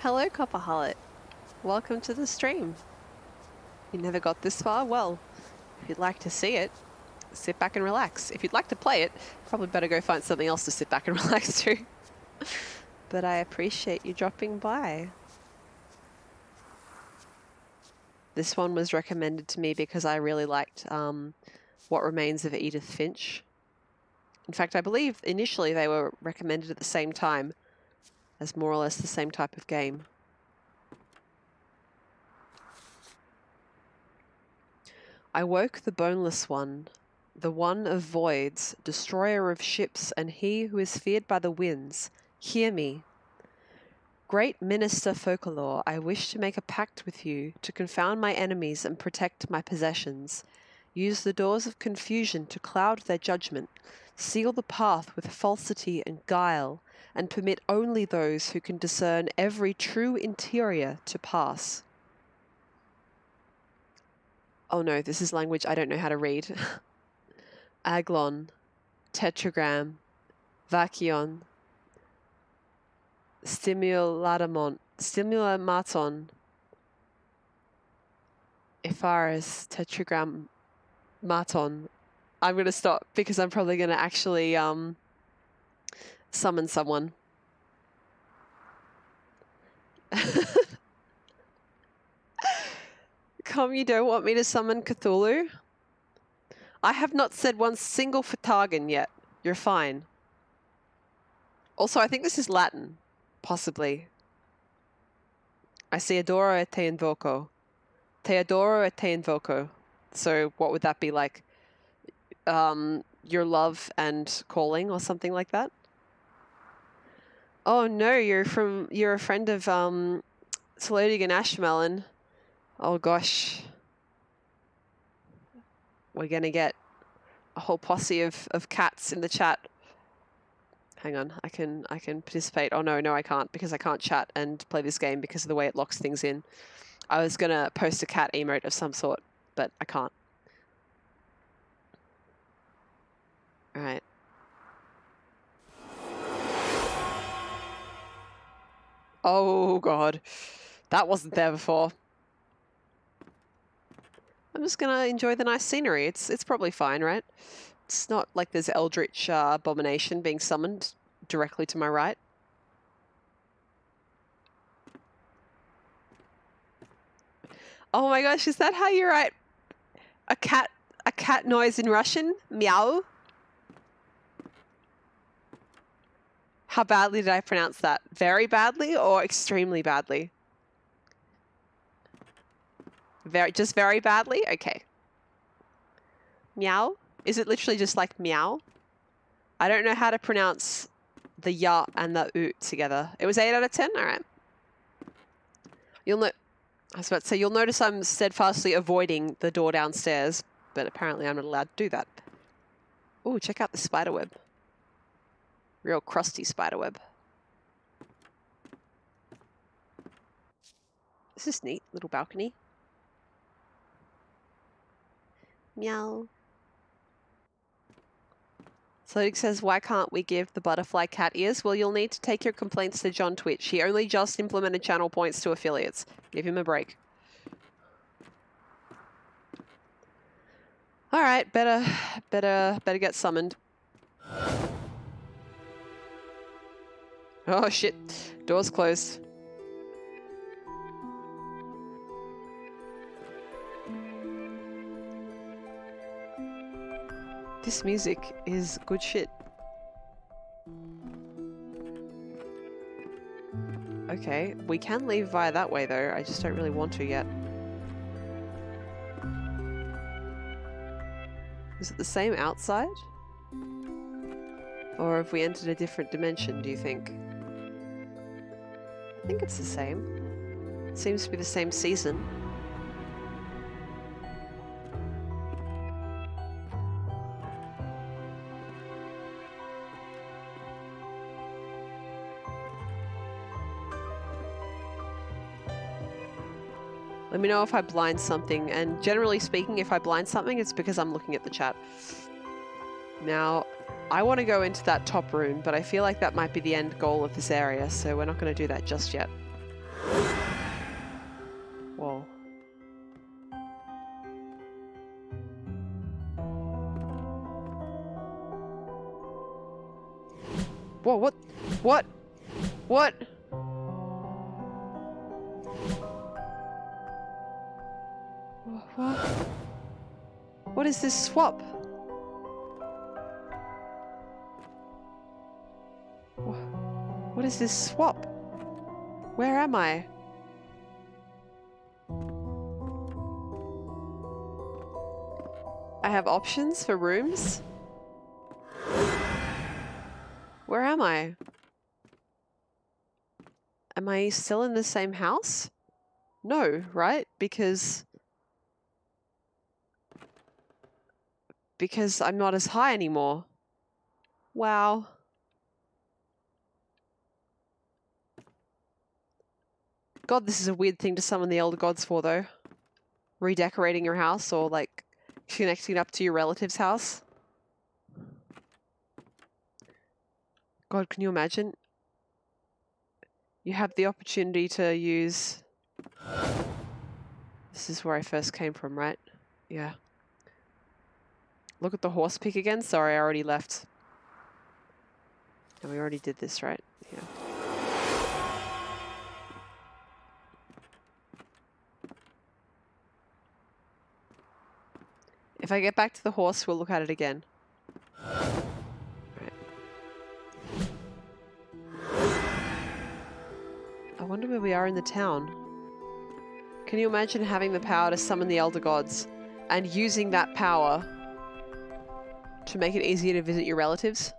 [SPEAKER 1] Hello, Copperhullet. Welcome to the stream. You never got this far? Well, if you'd like to see it, sit back and relax. If you'd like to play it, probably better go find something else to sit back and relax to. But I appreciate you dropping by. This one was recommended to me because I really liked What Remains of Edith Finch. In fact, I believe initially they were recommended at the same time as more or less the same type of game. I woke the boneless one, the one of voids, destroyer of ships, and he who is feared by the winds. Hear me. Great Minister Folklore, I wish to make a pact with you to confound my enemies and protect my possessions. Use the doors of confusion to cloud their judgment, seal the path with falsity and guile, and permit only those who can discern every true interior to pass. Oh no, this is language I don't know how to read. Aglon, tetragram, vacuon, stimulamaton, Epharis, tetragram, maton. I'm going to stop because I'm probably going to actually summon someone. Come, you don't want me to summon Cthulhu? I have not said one single Fatagan yet. You're fine. Also, I think this is Latin. Possibly. I see adoro et te invoco. Te adoro et te invoco. So what would that be like? Your love and calling or something like that? Oh no, you're a friend of Salodigan Ashmelon. Oh gosh. We're gonna get a whole posse of cats in the chat. Hang on, I can participate. Oh no, I can't because I can't chat and play this game because of the way it locks things in. I was gonna post a cat emote of some sort, but I can't. All right. Oh god, that wasn't there before. I'm just gonna enjoy the nice scenery. It's probably fine, right? It's not like there's Eldritch Abomination being summoned directly to my right. Oh my gosh, is that how you write a cat noise in Russian? Meow? How badly did I pronounce that? Very badly or extremely badly? Just very badly? Okay. Meow? Is it literally just like meow? I don't know how to pronounce the ya and the u together. It was 8 out of 10? Alright. I was about to say, you'll notice I'm steadfastly avoiding the door downstairs, but apparently I'm not allowed to do that. Ooh, check out the spiderweb. Real crusty spiderweb. This is neat, little balcony. Meow. Slodic says, why can't we give the butterfly cat ears? Well, you'll need to take your complaints to John Twitch. He only just implemented channel points to affiliates. Give him a break. All right, better get summoned. Oh shit, door's closed. This music is good shit. Okay, we can leave via that way though, I just don't really want to yet. Is it the same outside? Or have we entered a different dimension, do you think? I think it's the same. It seems to be the same season. Let me know if I blind something, and generally speaking, if I blind something, it's because I'm looking at the chat. Now, I want to go into that top room, but I feel like that might be the end goal of this area, so we're not going to do that just yet. Whoa. Whoa, what? What? What? What? What is this swap? What is this swap? Where am I? I have options for rooms? Where am I? Am I still in the same house? No, right? Because I'm not as high anymore. Wow. God, this is a weird thing to summon the elder gods for, though. Redecorating your house or, like, connecting up to your relative's house. God, can you imagine? You have the opportunity to use... This is where I first came from, right? Yeah. Look at the horse pick again. Sorry, I already left. And we already did this, right? Yeah. If I get back to the horse, we'll look at it again. Right. I wonder where we are in the town. Can you imagine having the power to summon the elder gods and using that power to make it easier to visit your relatives?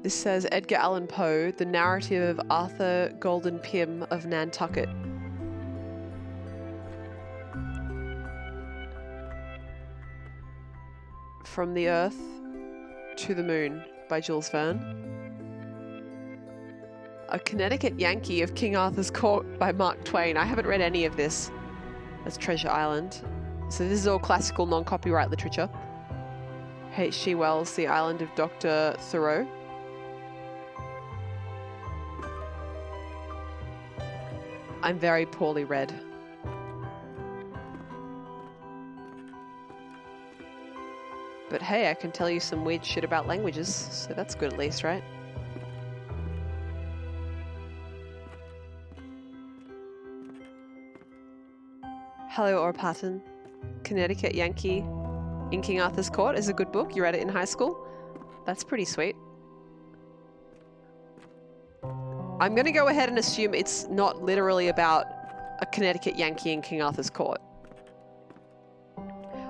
[SPEAKER 1] This says Edgar Allan Poe, the narrative of Arthur Golden Pym of Nantucket. From the Earth to the Moon by Jules Verne. A Connecticut Yankee of King Arthur's Court by Mark Twain. I haven't read any of this. That's Treasure Island. So this is all classical non-copyright literature. H.G. Wells, The Island of Dr. Thoreau. I'm very poorly read. But hey, I can tell you some weird shit about languages, so that's good at least, right? Hello, or Patton. Connecticut Yankee in King Arthur's Court is a good book. You read it in high school? That's pretty sweet. I'm going to go ahead and assume it's not literally about a Connecticut Yankee in King Arthur's Court.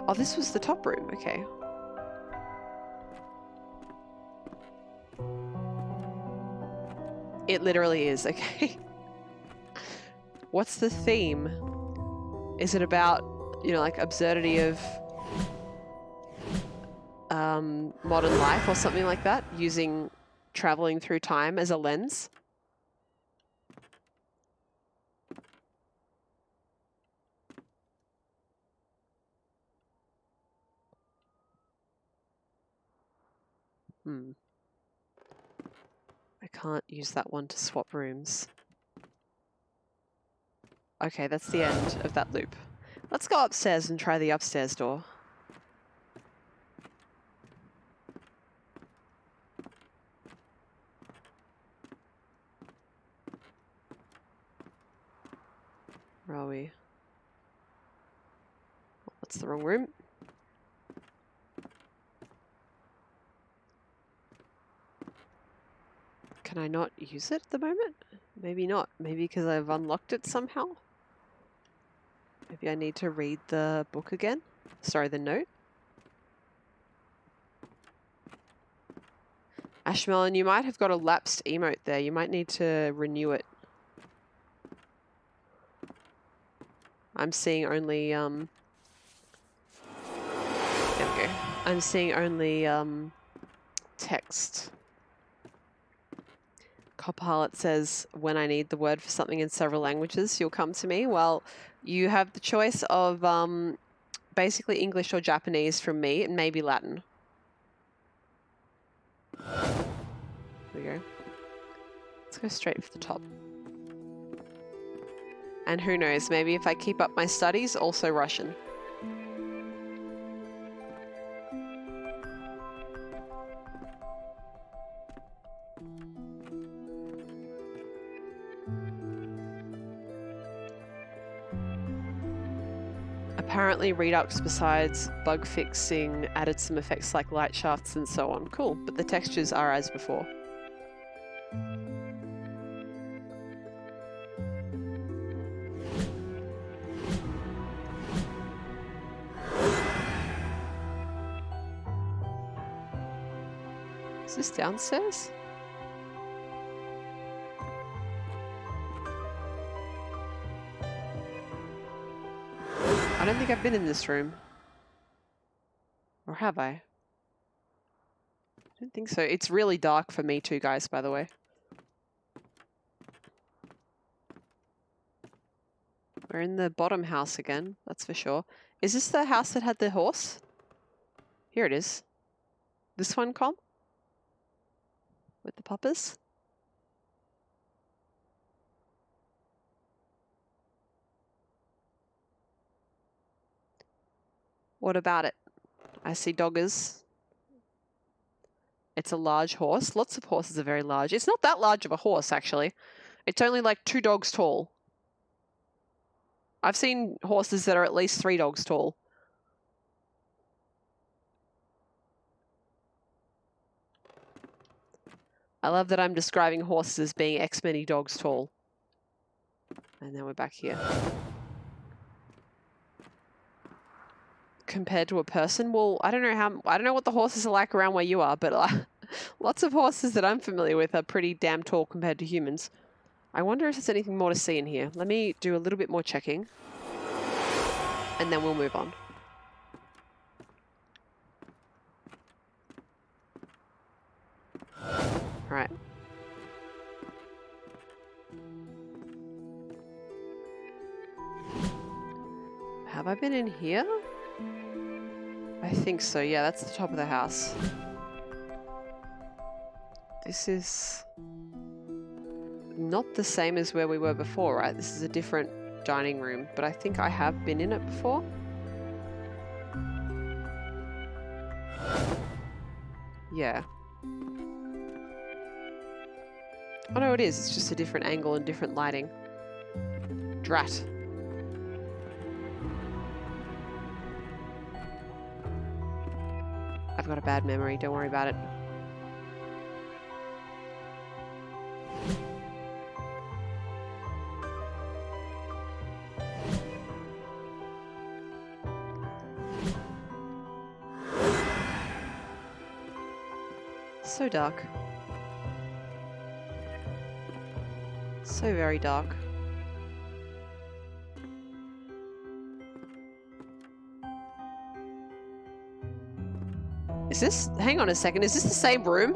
[SPEAKER 1] Oh, this was the top room. Okay. It literally is. Okay. What's the theme? Is it about, you know, like absurdity of modern life or something like that? Using traveling through time as a lens? I can't use that one to swap rooms. Okay, that's the end of that loop. Let's go upstairs and try the upstairs door. Where are we? That's the wrong room. Can I not use it at the moment? Maybe not. Maybe because I've unlocked it somehow? Maybe I need to read the book again? Sorry, the note? Ashmelon, you might have got a lapsed emote there. You might need to renew it. I'm seeing only, there we go. I'm seeing only, text. Copilot says, when I need the word for something in several languages, you'll come to me. Well, you have the choice of basically English or Japanese from me, and maybe Latin. There we go. Let's go straight for the top. And who knows, maybe if I keep up my studies, also Russian. Apparently Redux, besides bug fixing, added some effects like light shafts and so on. Cool, but the textures are as before. Is this downstairs? I don't think I've been in this room. Or have I? I don't think so. It's really dark for me too, guys, by the way. We're in the bottom house again, that's for sure. Is this the house that had the horse? Here it is. This one, Com? With the poppers? What about it? I see doggers. It's a large horse. Lots of horses are very large. It's not that large of a horse, actually. It's only like 2 dogs tall. I've seen horses that are at least 3 dogs tall. I love that I'm describing horses as being X many dogs tall. And then we're back here. Compared to a person? Well, I don't know what the horses are like around where you are, but lots of horses that I'm familiar with are pretty damn tall compared to humans. I wonder if there's anything more to see in here. Let me do a little bit more checking. And then we'll move on. Alright. Have I been in here? I think so, yeah, that's the top of the house. This is not the same as where we were before, right? This is a different dining room, but I think I have been in it before. Yeah. Oh no, it is. It's just a different angle and different lighting. Drat. got a bad memory. Don't worry about it. So dark. So very dark. Is this... Hang on a second. Is this the same room?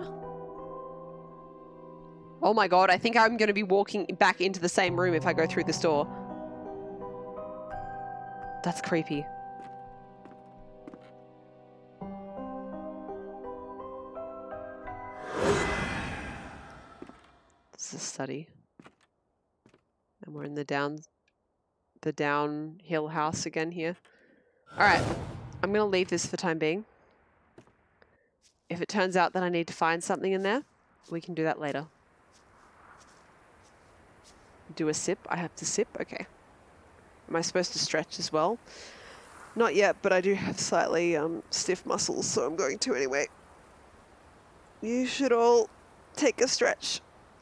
[SPEAKER 1] Oh my god, I think I'm going to be walking back into the same room if I go through this door. That's creepy. This is a study. And we're in the downhill house again here. Alright, I'm going to leave this for the time being. If it turns out that I need to find something in there, we can do that later. Do a sip. I have to sip. Okay. Am I supposed to stretch as well? Not yet, but I do have slightly stiff muscles, so I'm going to anyway. You should all take a stretch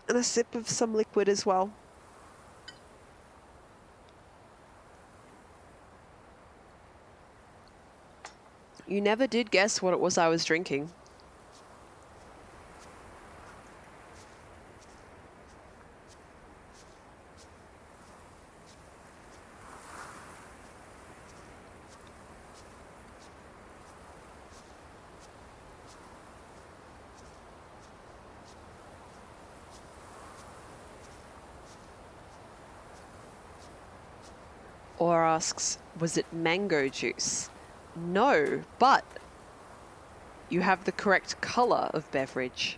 [SPEAKER 1] and a sip of some liquid as well. You never did guess what it was I was drinking. Or asks, was it mango juice? No, but you have the correct color of beverage.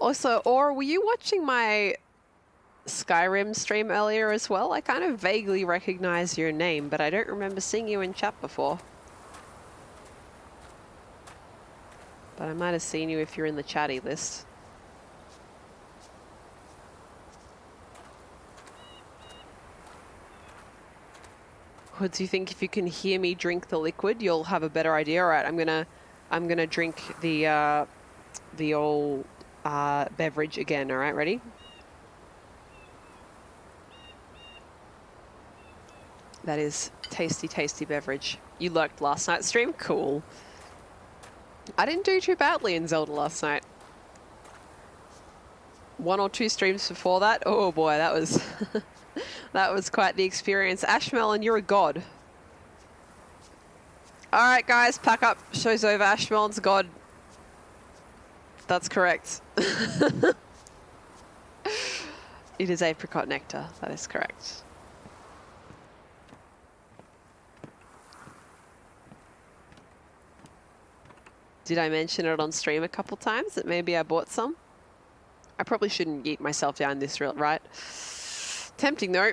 [SPEAKER 1] Also, or were you watching my Skyrim stream earlier as well? I kind of vaguely recognize your name, but I don't remember seeing you in chat before. But I might have seen you if you're in the chatty list. What do you think? If you can hear me drink the liquid, you'll have a better idea. All right, I'm gonna drink the old beverage again. All right, ready? That is tasty, tasty beverage. You lurked last night's stream? Cool. I didn't do too badly in Zelda last night. 1 or 2 streams before that. Oh boy, that was that was quite the experience. Ashmelon, you're a god. All right, guys, pack up. Show's over. Ashmelon's a god. That's correct. It is apricot nectar. That is correct. Did I mention it on stream a couple times that maybe I bought some? I probably shouldn't yeet myself down this route, right? Tempting though.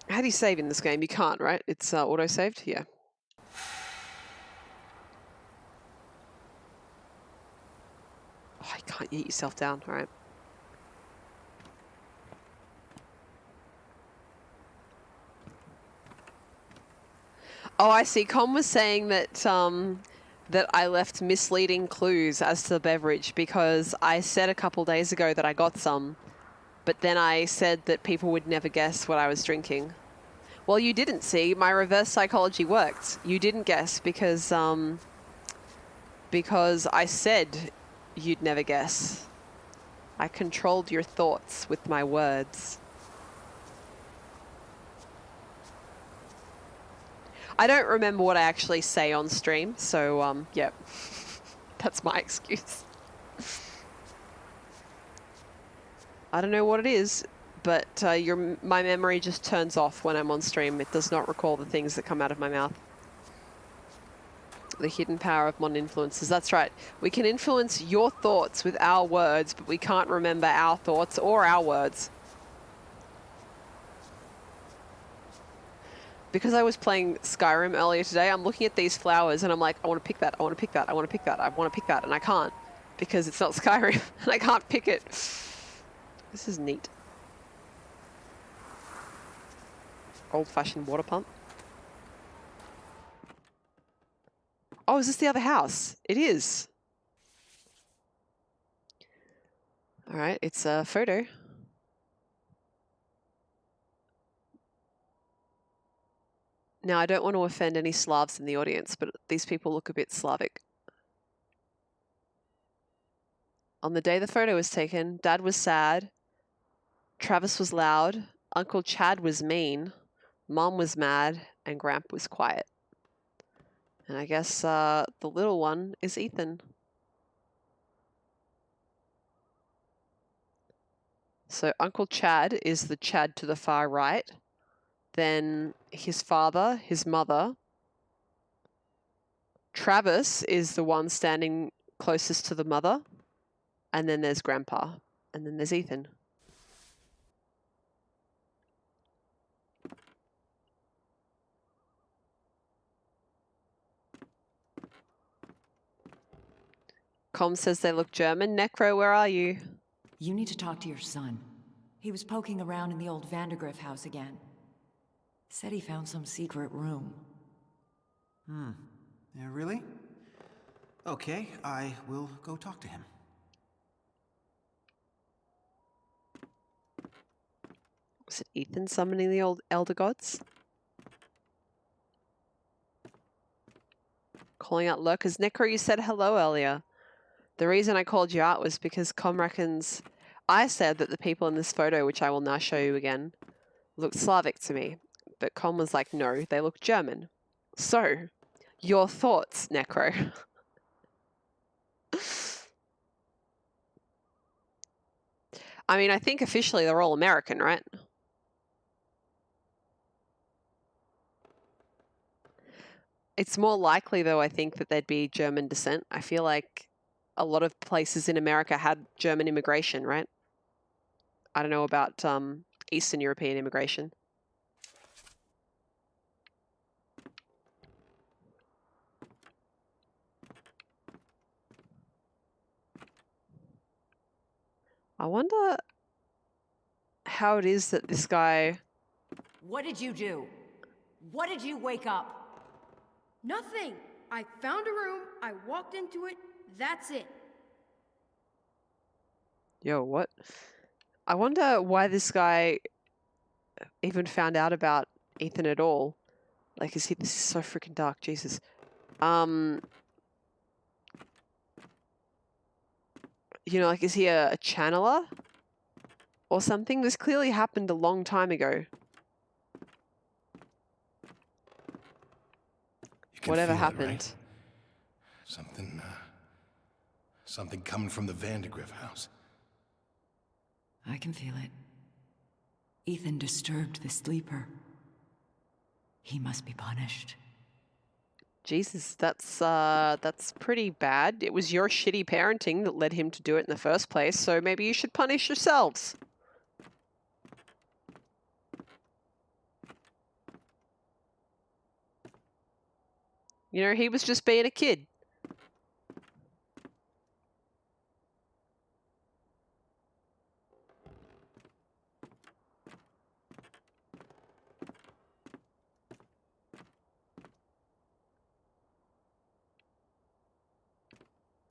[SPEAKER 1] How do you save in this game? You can't, right? It's auto-saved? Yeah. Oh, you can't yeet yourself down. All right. Oh, I see. Con was saying that that I left misleading clues as to the beverage because I said a couple days ago that I got some, but then I said that people would never guess what I was drinking. Well, you didn't see. My reverse psychology worked. You didn't guess because I said you'd never guess. I controlled your thoughts with my words. I don't remember what I actually say on stream, so yeah, that's my excuse. I don't know what it is, but my memory just turns off when I'm on stream. It does not recall the things that come out of my mouth. The hidden power of modern influences. That's right. We can influence your thoughts with our words, but we can't remember our thoughts or our words. Because I was playing Skyrim earlier today, I'm looking at these flowers and I'm like, I want to pick that, I want to pick that, I want to pick that, I want to pick that, and I can't because it's not Skyrim and I can't pick it. This is neat. Old-fashioned water pump. Oh, is this the other house? It is. All right, it's a photo. Now, I don't want to offend any Slavs in the audience, but these people look a bit Slavic. On the day the photo was taken, Dad was sad, Travis was loud, Uncle Chad was mean, Mom was mad, and Gramp was quiet. And I guess the little one is Ethan. So Uncle Chad is the Chad to the far right. Then his father, his mother. Travis is the one standing closest to the mother. And then there's Grandpa. And then there's Ethan. Com says they look German. Necro, where are you?
[SPEAKER 5] You need to talk to your son. He was poking around in the old Vandergriff house again. Said he found some secret room.
[SPEAKER 6] Yeah, really? Okay, I will go talk to him.
[SPEAKER 1] Was it Ethan summoning the old elder gods? Calling out lurkers. Necro, you said hello earlier. The reason I called you out was because Com reckons I said that the people in this photo, which I will now show you again, looked Slavic to me. But Com was like, no, they look German. So, your thoughts, Necro? I mean, I think officially they're all American, right? It's more likely, though, I think, that they'd be German descent. I feel like a lot of places in America had German immigration, right? I don't know about Eastern European immigration. I wonder how it is that this guy...
[SPEAKER 5] What did you do? What did you wake up?
[SPEAKER 3] Nothing. I found a room, I walked into it, that's it.
[SPEAKER 1] Yo, what? I wonder why this guy even found out about Ethan at all. Like, this is so freaking dark, Jesus. You know, like, is he a channeler or something? This clearly happened a long time ago.
[SPEAKER 7] You can
[SPEAKER 1] Whatever
[SPEAKER 7] feel
[SPEAKER 1] happened.
[SPEAKER 7] it, right? Something coming from the Vandergriff house.
[SPEAKER 5] I can feel it. Ethan disturbed the sleeper. He must be punished.
[SPEAKER 1] Jesus, that's pretty bad. It was your shitty parenting that led him to do it in the first place, so maybe you should punish yourselves. You know, he was just being a kid.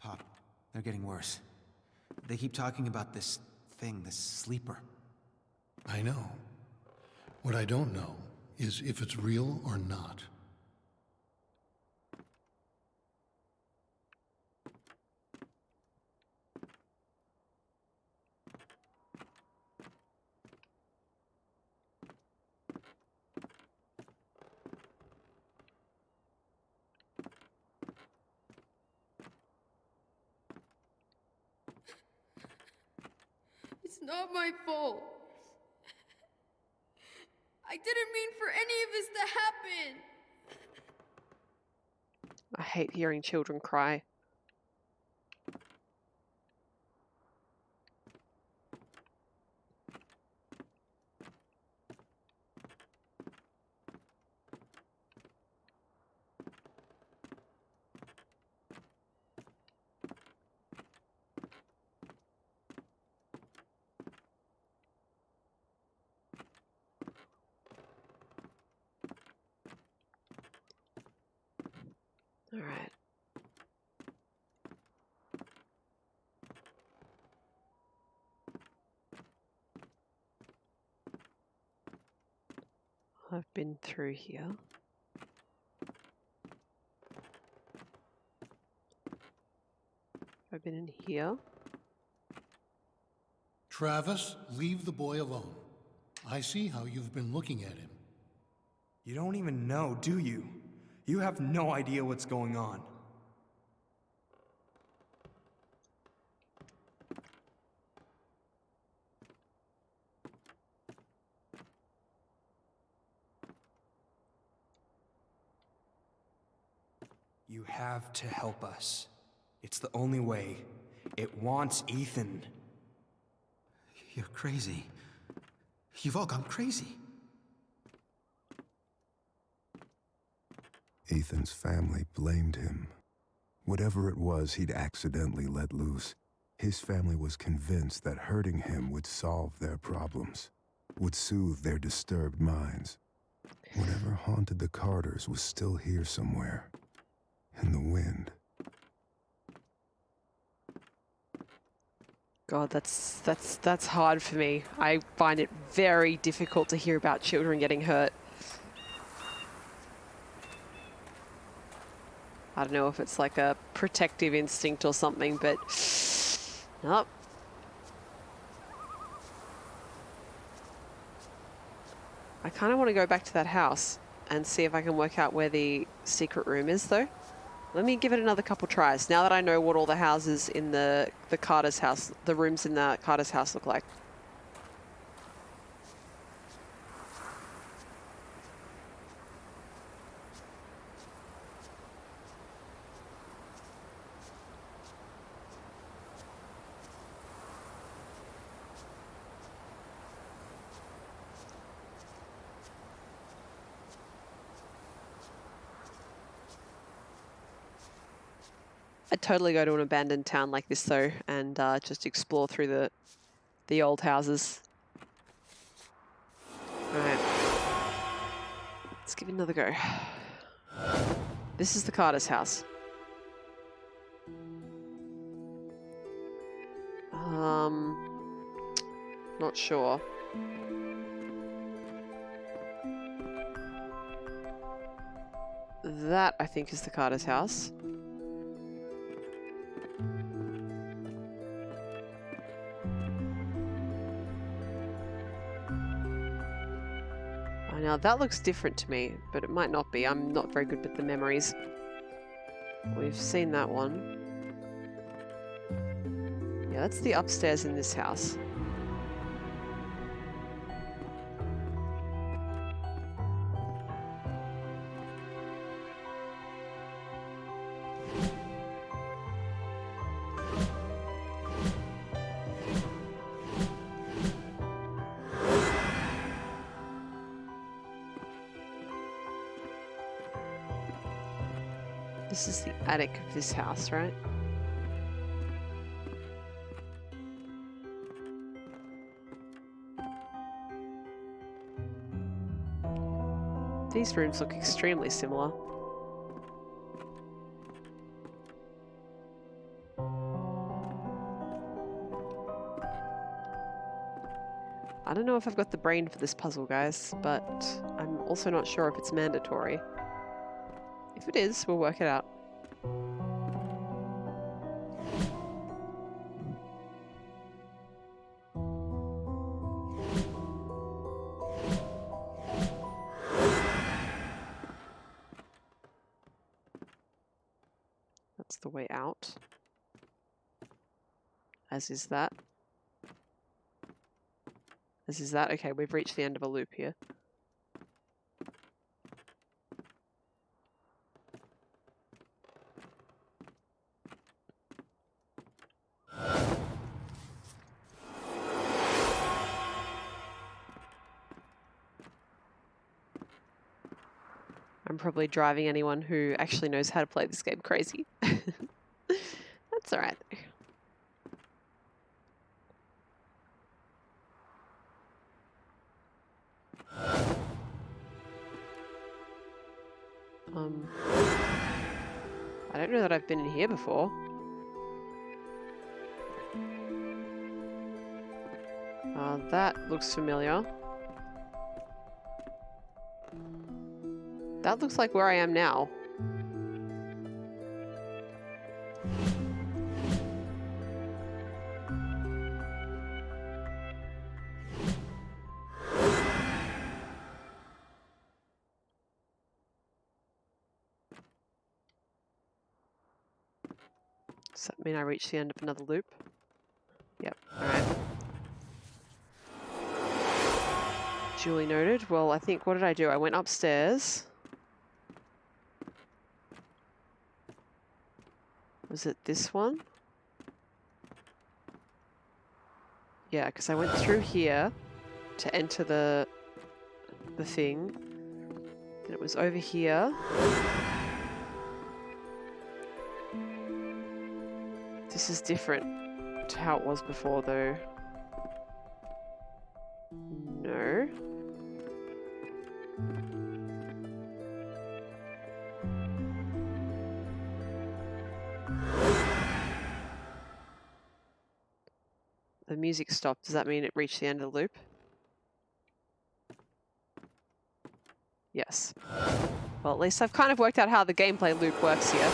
[SPEAKER 6] Pop, they're getting worse. They keep talking about this thing, this sleeper.
[SPEAKER 7] I know. What I don't know is if it's real or not.
[SPEAKER 3] It's not my fault. I didn't mean for any of this to happen.
[SPEAKER 1] I hate hearing children cry. All right. I've been through here. I've been in here.
[SPEAKER 7] Travis, leave the boy alone. I see how you've been looking at him.
[SPEAKER 4] You don't even know, do you? You have no idea what's going on. You have to help us. It's the only way. It wants Ethan.
[SPEAKER 6] You're crazy. You've all gone crazy.
[SPEAKER 2] Ethan's family blamed him. Whatever it was he'd accidentally let loose, his family was convinced that hurting him would solve their problems, would soothe their disturbed minds. Whatever haunted the Carters was still here somewhere, in the wind.
[SPEAKER 1] God, that's hard for me. I find it very difficult to hear about children getting hurt. I don't know if it's like a protective instinct or something, but nope. I kind of want to go back to that house and see if I can work out where the secret room is, though. Let me give it another couple tries, now that I know what all the houses in the Carter's house, the rooms in the Carter's house look like. I'd totally go to an abandoned town like this, though, and just explore through the old houses. All right. Let's give it another go. This is the Carter's house. Not sure. That, I think, is the Carter's house. Now that looks different to me, but it might not be. I'm not very good with the memories. We've seen that one. Yeah, that's the upstairs in this house. This is the attic of this house, right? These rooms look extremely similar. I don't know if I've got the brain for this puzzle, guys, but I'm also not sure if it's mandatory. If it is, we'll work it out. That's the way out. As is that. As is that. Okay, we've reached the end of a loop here. I'm probably driving anyone who actually knows how to play this game crazy. That's alright. I don't know that I've been in here before. That looks familiar. That looks like where I am now. Does that mean I reached the end of another loop? Yep, alright. Duly noted. Well, I think, what did I do? I went upstairs. Was it this one? Yeah, because I went through here to enter the thing. Then it was over here. This is different to how it was before, though. No. The music stopped. Does that mean it reached the end of the loop? Yes. Well, at least I've kind of worked out how the gameplay loop works here.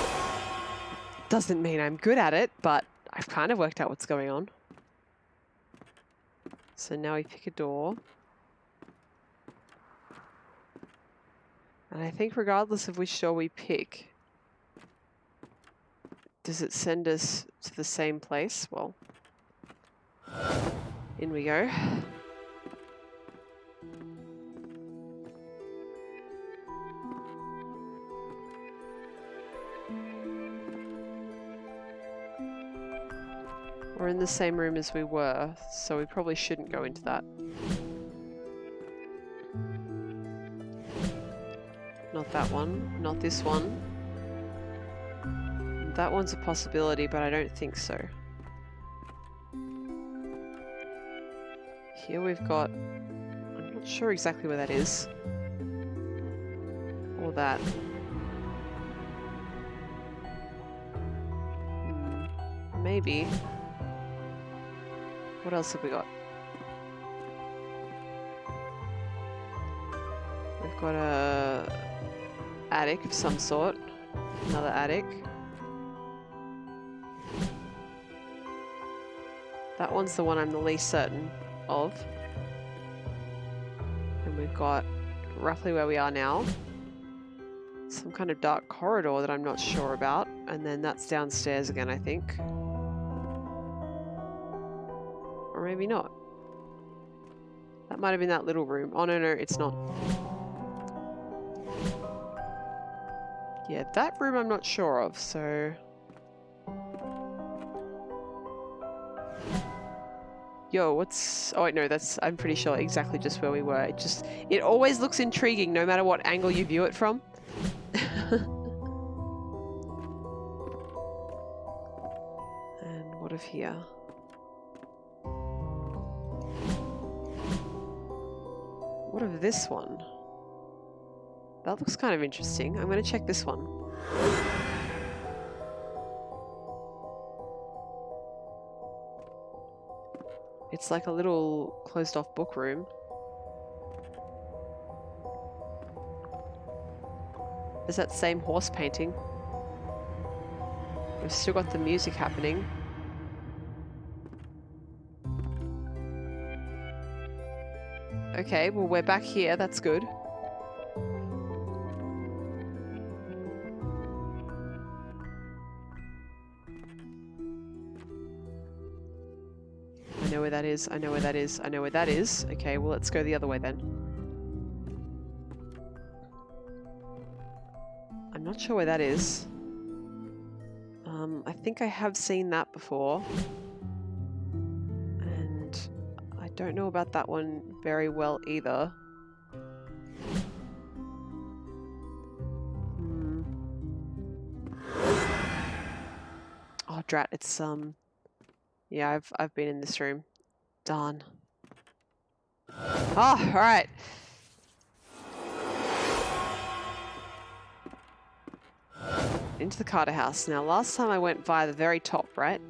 [SPEAKER 1] Doesn't mean I'm good at it, but I've kind of worked out what's going on. So now we pick a door. And I think regardless of which door we pick, does it send us to the same place? Well, in we go. We're in the same room as we were, so we probably shouldn't go into that. Not that one, not this one. That one's a possibility, but I don't think so. Here we've got... I'm not sure exactly where that is. Or that. Maybe. What else have we got? We've got a attic of some sort. Another attic. That one's the one I'm the least certain of. And we've got roughly where we are now. Some kind of dark corridor that I'm not sure about. And then that's downstairs again, I think. Or maybe not. That might have been that little room. Oh, no, no, it's not. Yeah, that room I'm not sure of, so... Yo, what's... Oh, wait, no, that's... I'm pretty sure exactly just where we were. It just... It always looks intriguing no matter what angle you view it from. And what of here? What of this one? That looks kind of interesting. I'm going to check this one. It's like a little closed-off book room. There's that same horse painting. We've still got the music happening. Okay, well, we're back here. That's good. I know where that is. I know where that is. I know where that is. Okay, well, let's go the other way then. I'm not sure where that is. I think I have seen that before. And I don't know about that one very well either. Oh, drat, it's yeah, I've been in this room. Darn. Oh, alright. into the Carter house. Now, last time I went via the very top, right?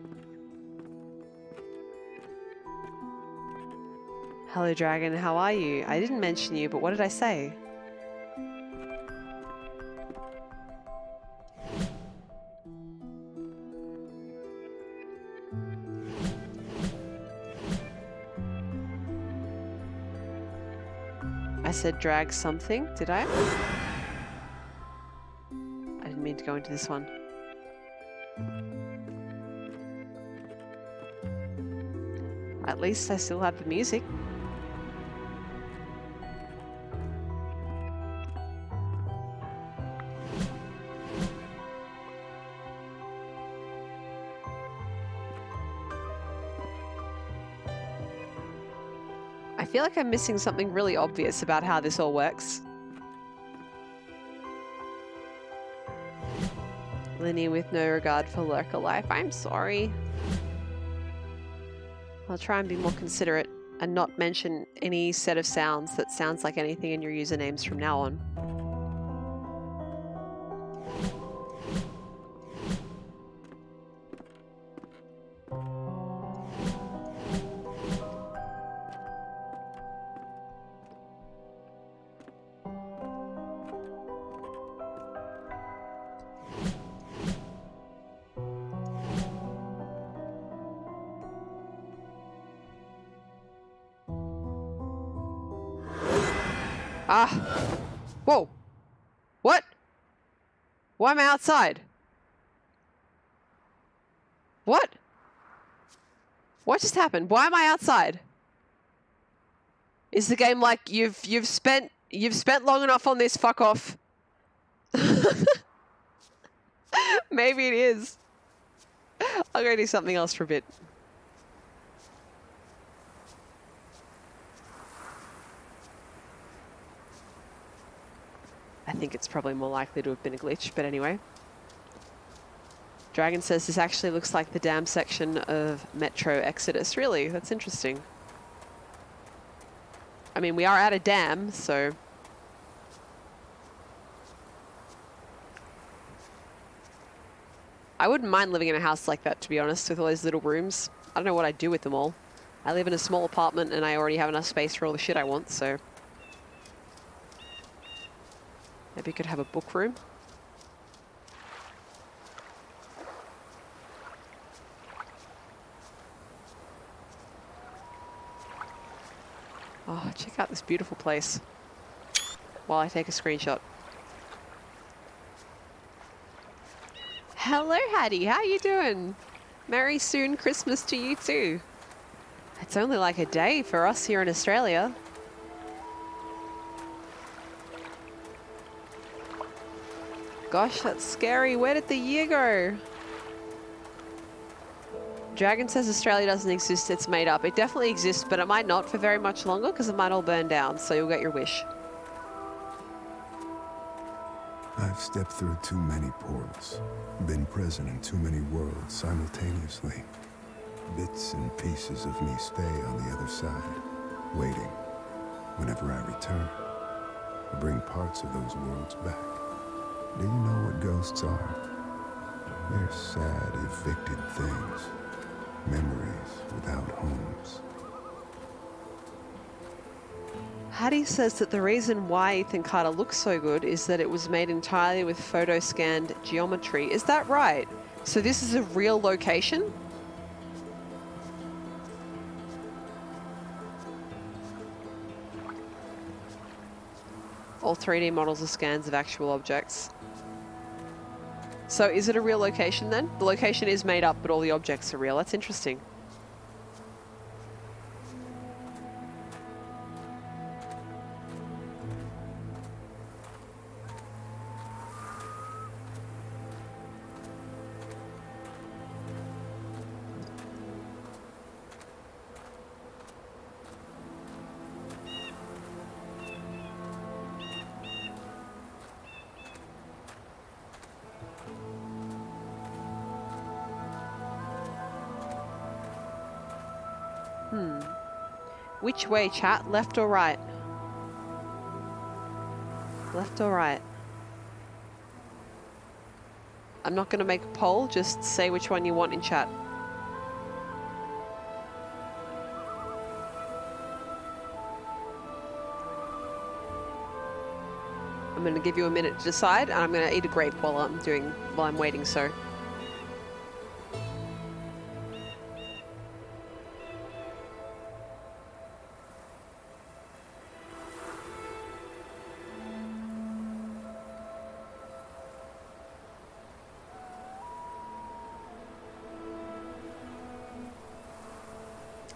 [SPEAKER 1] Hello, dragon. How are you? I didn't mention you, but what did I say? I said drag something, did I? I didn't mean to go into this one. At least I still have the music. I feel like I'm missing something really obvious about how this all works. Linnie with no regard for lurker life. I'm sorry. I'll try and be more considerate and not mention any set of sounds that sounds like anything in your usernames from now on. Ah! Whoa! What? Why am I outside? What? What just happened? Why am I outside? Is the game like you've spent long enough on this, fuck off? Maybe it is. I'll go do something else for a bit. I think it's probably more likely to have been a glitch, but anyway. Dragon says this actually looks like the dam section of Metro Exodus. Really? That's interesting. I mean, we are at a dam, so... I wouldn't mind living in a house like that, to be honest, with all those little rooms. I don't know what I'd do with them all. I live in a small apartment and I already have enough space for all the shit I want, so... Maybe you could have a book room. Oh, check out this beautiful place. While I take a screenshot. Hello, Hattie. How you doing? Merry soon Christmas to you too. It's only like a day for us here in Australia. Gosh, that's scary. Where did the year go? Dragon says Australia doesn't exist, it's made up. It definitely exists, but it might not for very much longer because it might all burn down, so you'll get your wish.
[SPEAKER 2] I've stepped through too many portals, been present in too many worlds simultaneously. Bits and pieces of me stay on the other side, waiting. Whenever I return, I bring parts of those worlds back. Do you know what ghosts are? They're sad, evicted things. Memories without homes.
[SPEAKER 1] Hattie says that the reason why Ethan Carter looks so good is that it was made entirely with photo-scanned geometry. Is that right? So this is a real location? All 3D models are scans of actual objects. So is it a real location then? The location is made up, but all the objects are real. That's interesting. Which way, chat? Left or right? Left or right? I'm not going to make a poll, just say which one you want in chat. I'm going to give you a minute to decide, and I'm going to eat a grape while I'm waiting, so.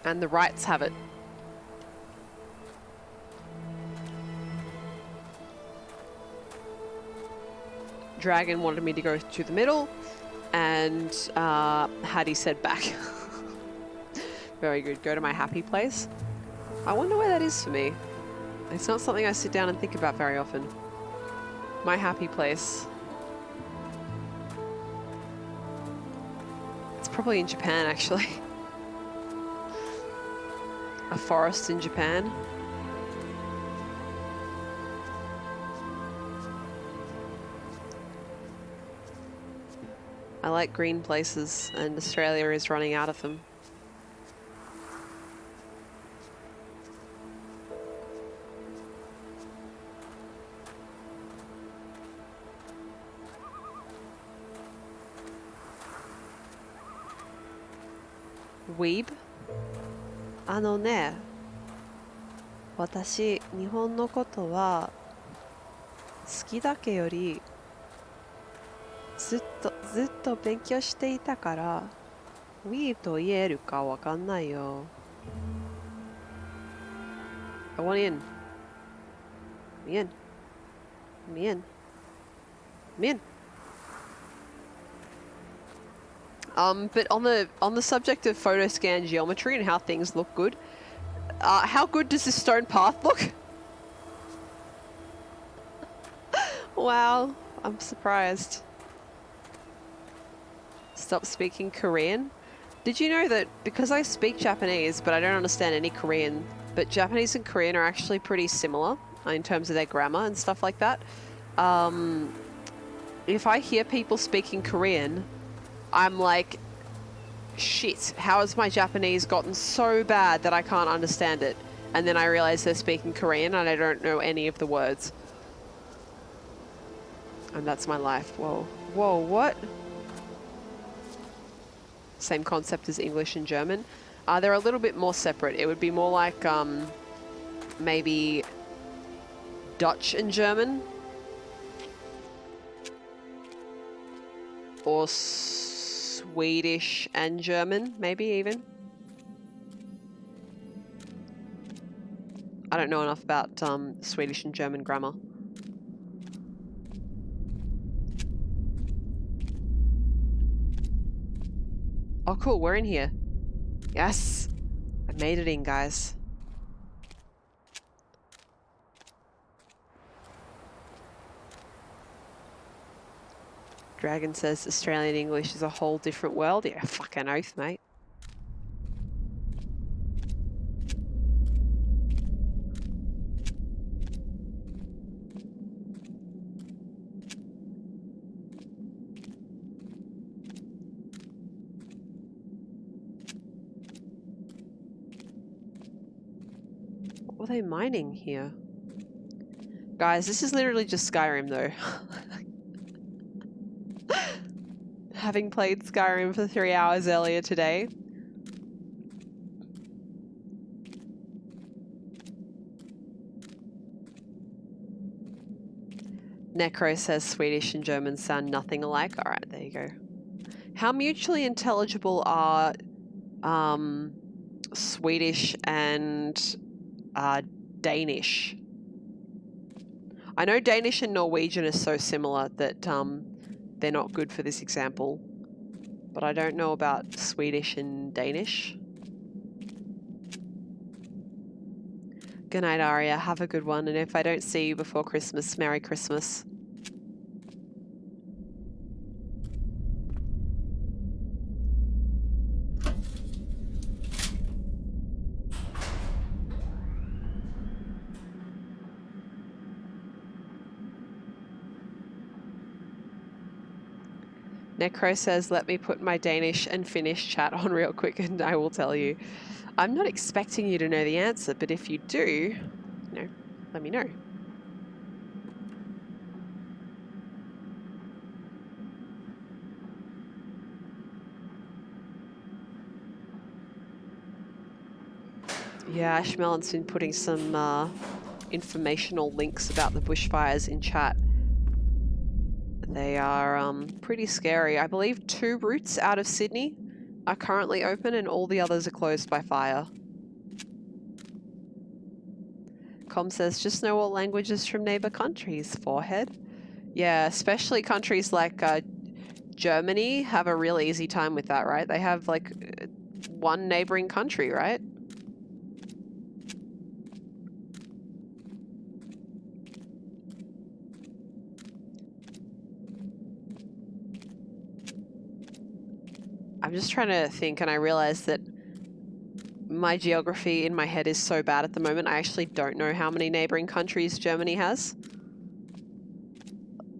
[SPEAKER 1] And the rights have it. Dragon wanted me to go to the middle, and Hattie said back. Very good. Go to my happy place. I wonder where that is for me. It's not something I sit down and think about very often. My happy place. It's probably in Japan, actually. A forest in Japan. I like green places, and Australia is running out of them. Weeb? あのね、私、日本のことは好きだけよりずっと勉強していたから、ウィーと言えるかわかんないよ。I want in. Me in. Me in. Me in. But on the subject of photo scan geometry and how things look good, how good does this stone path look? Wow, I'm surprised. Stop speaking Korean. Did you know that because I speak Japanese, but I don't understand any Korean, but Japanese and Korean are actually pretty similar in terms of their grammar and stuff like that? If I hear people speaking Korean, I'm like, shit, how has my Japanese gotten so bad that I can't understand it? And then I realize they're speaking Korean and I don't know any of the words. And that's my life. Whoa. Whoa, what? Same concept as English and German. They're a little bit more separate. It would be more like maybe Dutch and German. Or Swedish and German, maybe even. I don't know enough about Swedish and German grammar. Oh cool, we're in here. Yes! I made it in, guys. Dragon says Australian English is a whole different world. Yeah, fucking oath, mate. What were they mining here? Guys, this is literally just Skyrim though. Having played Skyrim for 3 hours earlier today. Necro says Swedish and German sound nothing alike. Alright, there you go. How mutually intelligible are Swedish and Danish? I know Danish and Norwegian are so similar that they're not good for this example, but I don't know about Swedish and Danish. Good night, Aria. Have a good one, and if I don't see you before Christmas, Merry Christmas. Necro says, let me put my Danish and Finnish chat on real quick and I will tell you. I'm not expecting you to know the answer, but if you do, let me know. Yeah, Ashmelon's been putting some informational links about the bushfires in chat. They are pretty scary. I believe 2 routes out of Sydney are currently open and all the others are closed by fire. Com says, just know all languages from neighbor countries, forehead. Yeah, especially countries like Germany have a real easy time with that, right? They have like one neighboring country, right? I'm just trying to think, and I realize that my geography in my head is so bad at the moment. I actually don't know how many neighboring countries Germany has.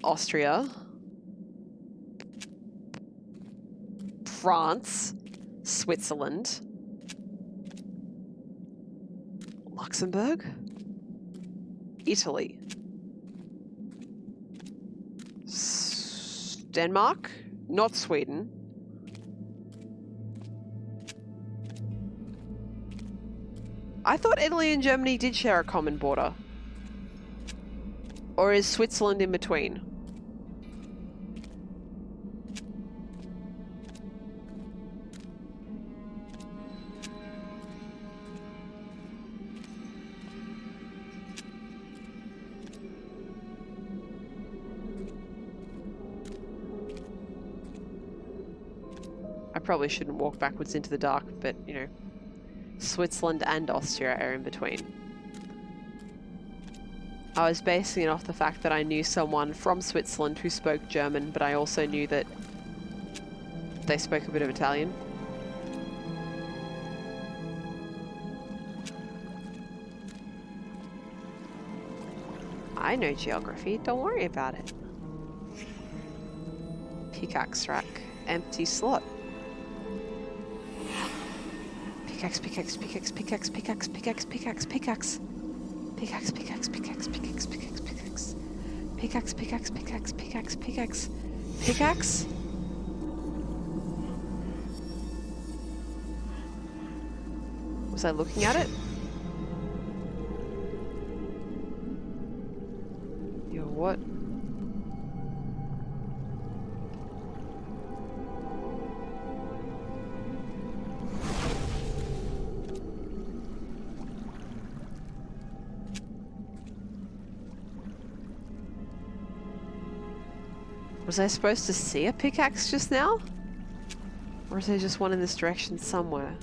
[SPEAKER 1] Austria. France. Switzerland. Luxembourg. Italy. Denmark. Not Sweden. I thought Italy and Germany did share a common border. Or is Switzerland in between? I probably shouldn't walk backwards into the dark, but, you know, Switzerland and Austria are in between. I was basing it off the fact that I knew someone from Switzerland who spoke German, but I also knew that they spoke a bit of Italian. I know geography, don't worry about it. Pickaxe rack, empty slot. Pickaxe, pickaxe, pickaxe, pickaxe, pickaxe, pickaxe, pickaxe, pickaxe. Pickaxe, pickaxe, pickaxe, pickaxe, pickaxe, pickaxe. Pickaxe, pickaxe, pickaxe, pickaxe, pickaxe. Pickaxe? Was I looking at it? Yo, what? Was I supposed to see a pickaxe just now? Or is there just one in this direction somewhere?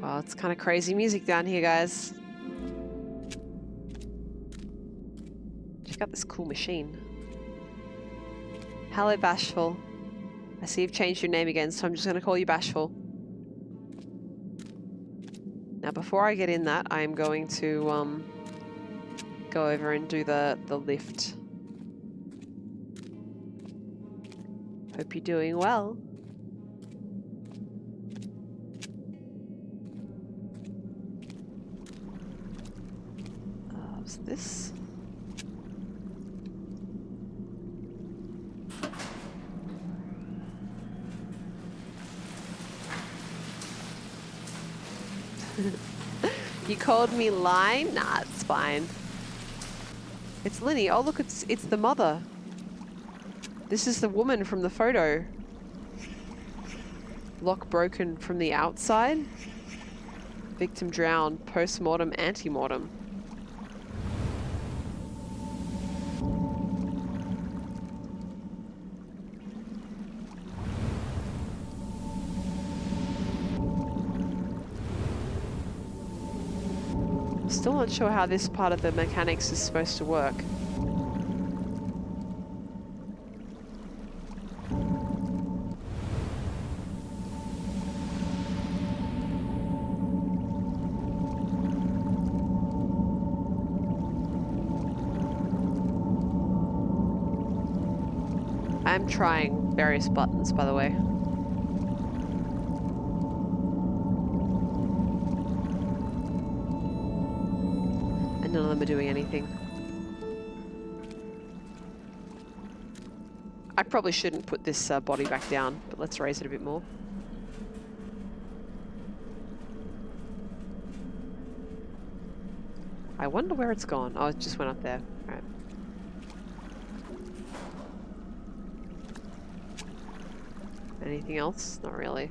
[SPEAKER 1] Well, it's kind of crazy music down here, guys. Check out this cool machine. Hello, Bashful. I see you've changed your name again, so I'm just going to call you Bashful. Now, before I get in that, I'm going to go over and do the lift. Hope you're doing well. What's this? You called me line? Nah, it's fine. It's Linnie. Oh, look, it's the mother. This is the woman from the photo. Lock broken from the outside. Victim drowned. Post-mortem, anti-mortem. Still not sure how this part of the mechanics is supposed to work. I'm trying various buttons, by the way. And none of them are doing anything. I probably shouldn't put this body back down, but let's raise it a bit more. I wonder where it's gone. Oh, it just went up there. All right. Anything else? Not really.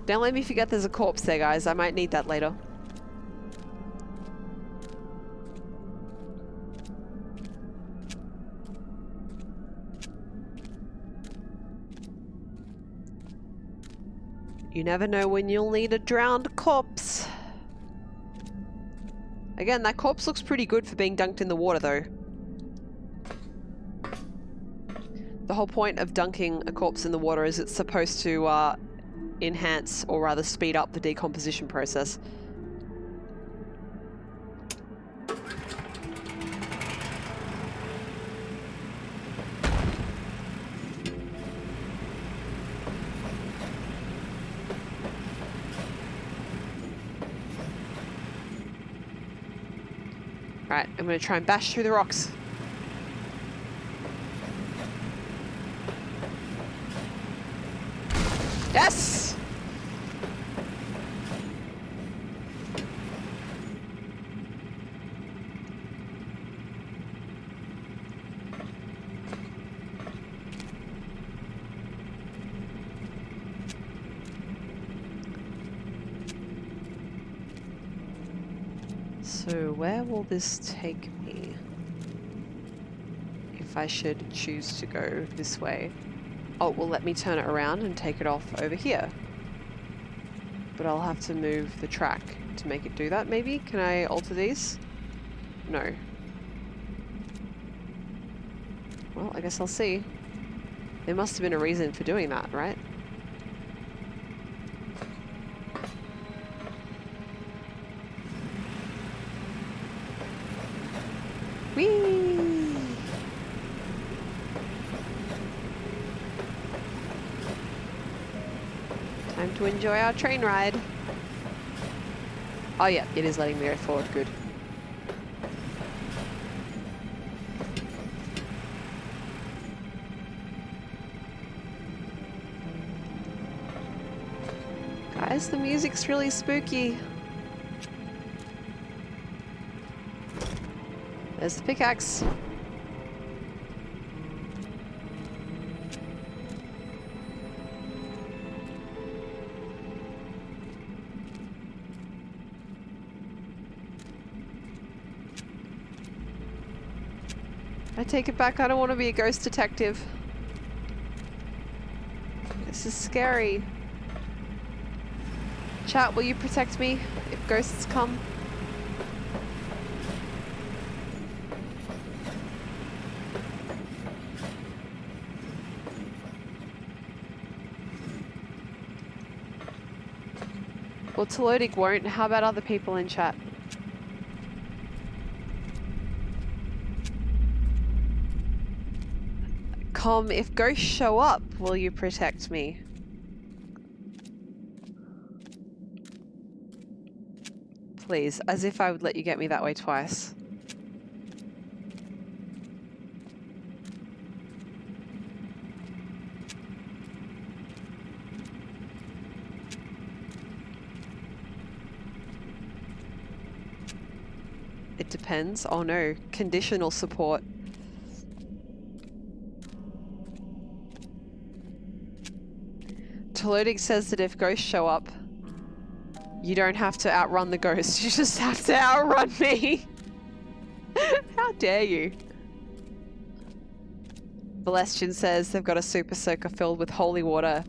[SPEAKER 1] Don't let me forget there's a corpse there, guys. I might need that later. You never know when you'll need a drowned corpse. Again, that corpse looks pretty good for being dunked in the water, though. The whole point of dunking a corpse in the water is it's supposed to enhance, or rather speed up, the decomposition process. Right, I'm going to try and bash through the rocks. Yes! So where will this take me? If I should choose to go this way. Oh, it will let me turn it around and take it off over here. But I'll have to move the track to make it do that, maybe? Can I alter these? No. Well, I guess I'll see. There must have been a reason for doing that, right? Whee! Time to enjoy our train ride. Oh yeah, it is letting me go forward, good. Guys, the music's really spooky. There's the pickaxe. I take it back, I don't want to be a ghost detective. This is scary. Chat, will you protect me if ghosts come? Well, Telodic won't. How about other people in chat? Com, if ghosts show up, will you protect me? Please, as if I would let you get me that way twice. It depends. Oh no, conditional support. Telodic says that if ghosts show up, you don't have to outrun the ghost, you just have to outrun me. How dare you? Celestian says they've got a super soaker filled with holy water,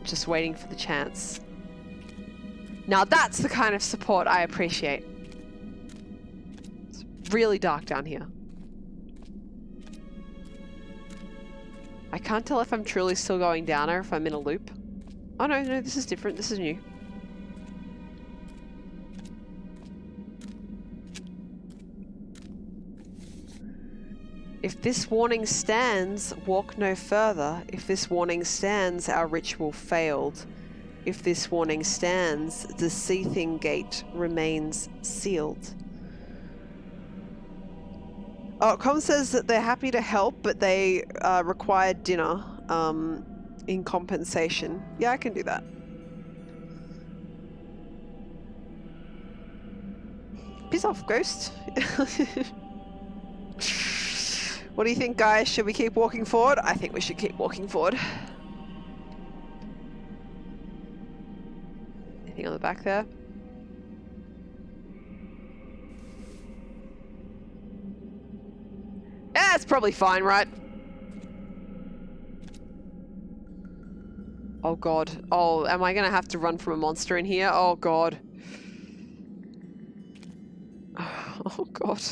[SPEAKER 1] just waiting for the chance. Now that's the kind of support I appreciate. It's really dark down here. I can't tell if I'm truly still going down or if I'm in a loop. Oh no, no, this is different. This is new. If this warning stands, walk no further. If this warning stands, our ritual failed. If this warning stands, the seething gate remains sealed. Oh, Com says that they're happy to help, but they require dinner in compensation. Yeah, I can do that. Piss off, ghost. What do you think, guys? Should we keep walking forward? I think we should keep walking forward. Anything on the back there? Yeah, it's probably fine, right? Oh god. Oh, am I gonna have to run from a monster in here? Oh god. Oh god.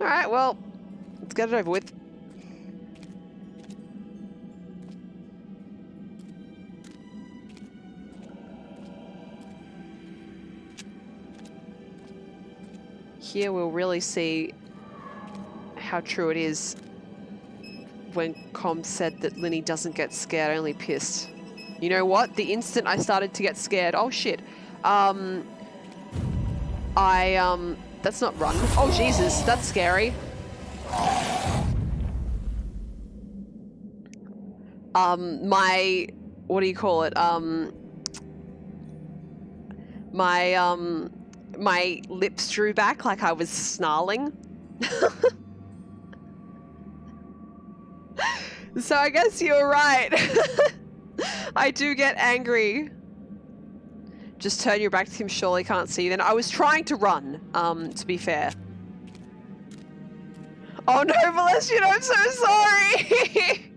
[SPEAKER 1] Alright, well, let's get it over with. Here we'll really see how true it is when Com said that Linnie doesn't get scared, only pissed. You know what? The instant I started to get scared, oh shit. That's not run. Oh Jesus, that's scary. What do you call it? My lips drew back like I was snarling. So I guess you're right. I do get angry. Just turn your back to him, surely can't see you. Then I was trying to run, to be fair. Oh no, Celestian, I'm so sorry!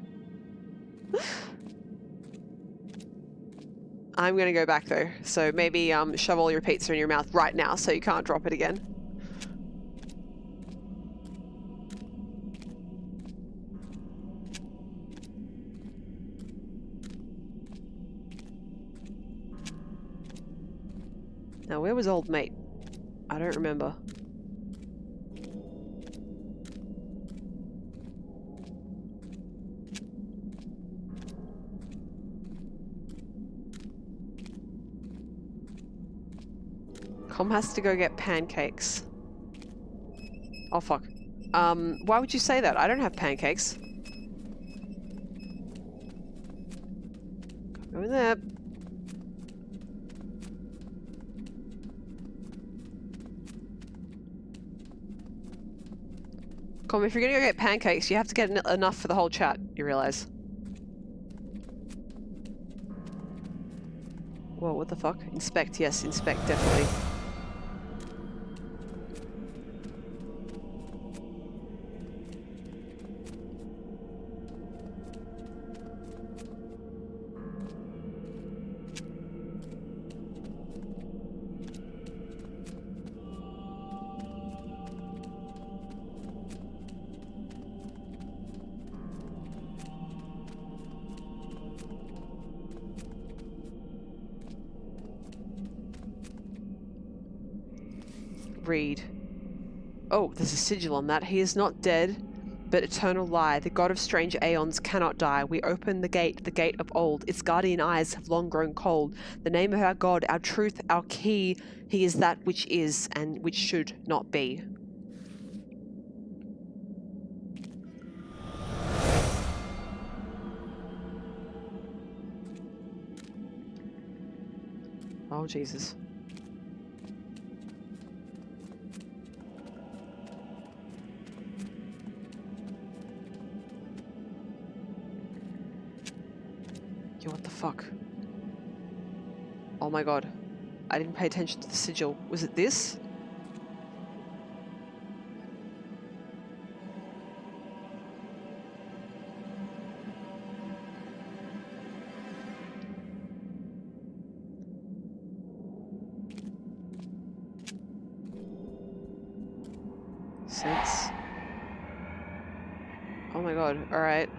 [SPEAKER 1] I'm gonna go back though, so maybe shove all your pizza in your mouth right now so you can't drop it again. Now, where was old mate? I don't remember. Com has to go get pancakes. Oh, fuck. Why would you say that? I don't have pancakes. Go in there. Com, if you're gonna go get pancakes, you have to get enough for the whole chat, you realize. Whoa, what the fuck? Inspect, yes, inspect, definitely. Read. Oh, there's a sigil on that. He is not dead, but eternal lie. The god of strange aeons cannot die. We open the gate of old. Its guardian eyes have long grown cold. The name of our god, our truth, our key. He is that which is and which should not be. Oh, Jesus. Yo, what the fuck? Oh my god. I didn't pay attention to the sigil. Was it this? Sense. Oh my god, alright.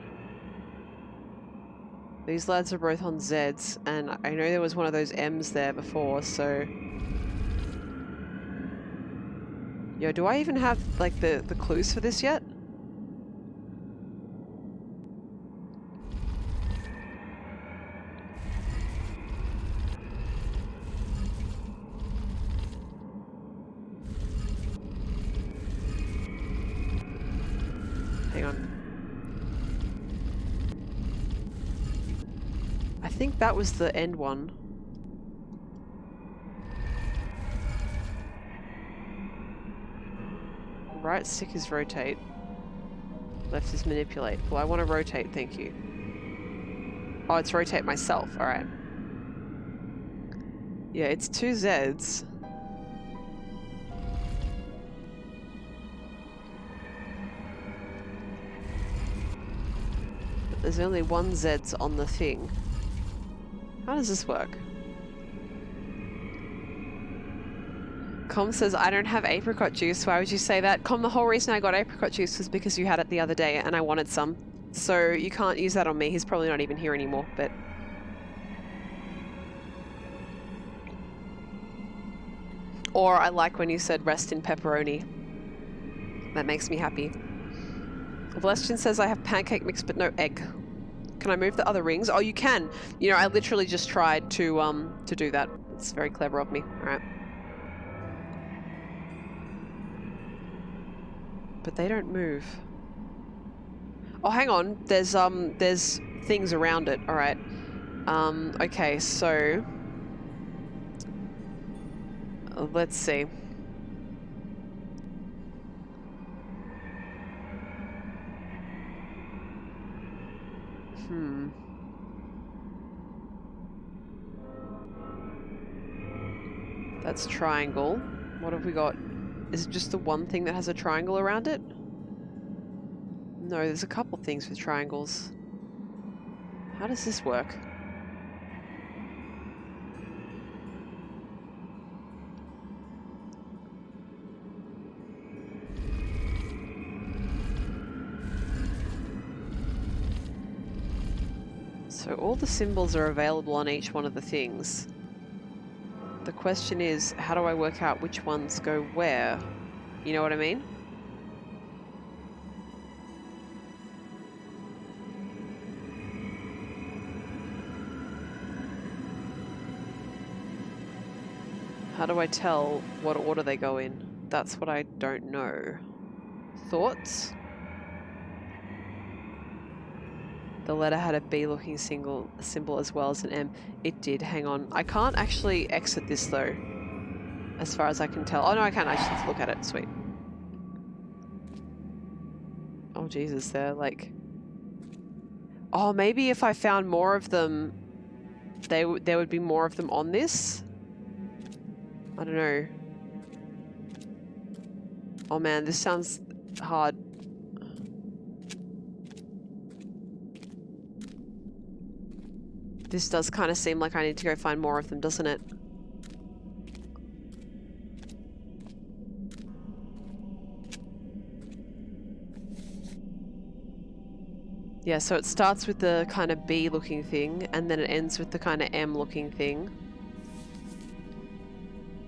[SPEAKER 1] These lads are both on Zs, and I know there was one of those Ms there before, so... Yo, do I even have, like, the clues for this yet? Hang on. I think that was the end one. Right stick is rotate. Left is manipulate. Well, I want to rotate, thank you. Oh, it's rotate myself. Alright. Yeah, it's 2 Zs. But there's only 1 Z's on the thing. How does this work? Com says, I don't have apricot juice. Why would you say that? Com, the whole reason I got apricot juice was because you had it the other day and I wanted some. So you can't use that on me. He's probably not even here anymore, but... Or I like when you said rest in pepperoni. That makes me happy. Valestian says I have pancake mix but no egg. Can I move the other rings? Oh, you can. You know, I literally just tried to do that. It's very clever of me. All right. But they don't move. Oh, hang on. There's things around it. All right. Okay, so let's see. That's triangle. What have we got? Is it just the one thing that has a triangle around it? No, there's a couple things with triangles. How does this work? So all the symbols are available on each one of the things. The question is, how do I work out which ones go where? You know what I mean? How do I tell what order they go in? That's what I don't know. Thoughts? The letter had a B-looking symbol as well as an M. It did. Hang on. I can't actually exit this though, as far as I can tell. Oh no, I can. I just have to look at it. Sweet. Oh Jesus, they're like... Oh, maybe if I found more of them, there would be more of them on this? I don't know. Oh man, this sounds hard. This does kind of seem like I need to go find more of them, doesn't it? Yeah, so it starts with the kind of B looking thing and then it ends with the kind of M looking thing.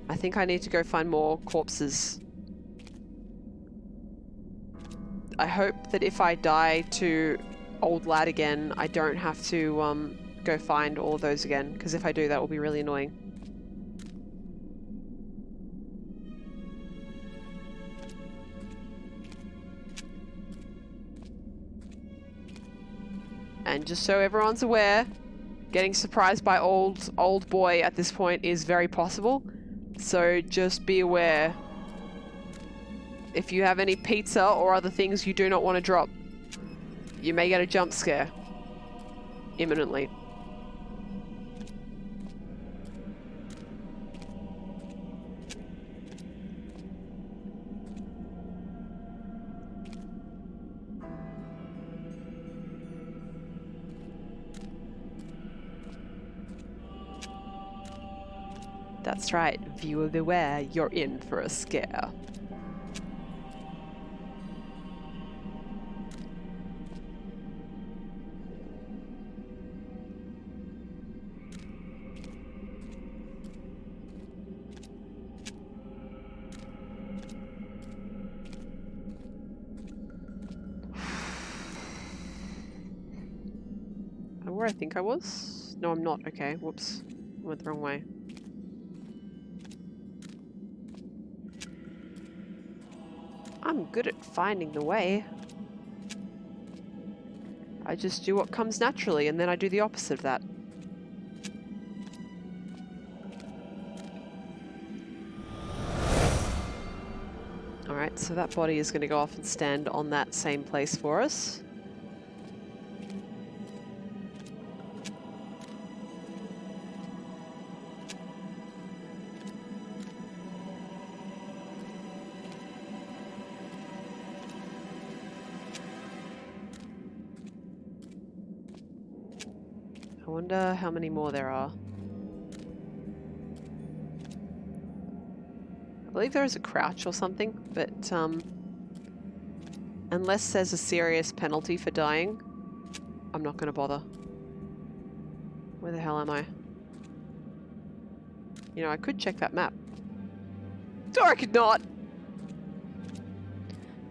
[SPEAKER 1] I think I need to go find more corpses. I hope that if I die to old lad again, I don't have to go find all of those again, because if I do, that will be really annoying. And just so everyone's aware, getting surprised by old boy at this point is very possible. So just be aware. If you have any pizza or other things you do not want to drop, you may get a jump scare imminently. That's right, viewer beware, you're in for a scare. where I think I was? No, I'm not. Okay, whoops. I went the wrong way. I'm good at finding the way. I just do what comes naturally, and then I do the opposite of that. Alright, so that body is going to go off and stand on that same place for us. I wonder how many more there are. I believe there is a crouch or something, but unless there's a serious penalty for dying, I'm not going to bother. Where the hell am I? You know, I could check that map. Or I could not!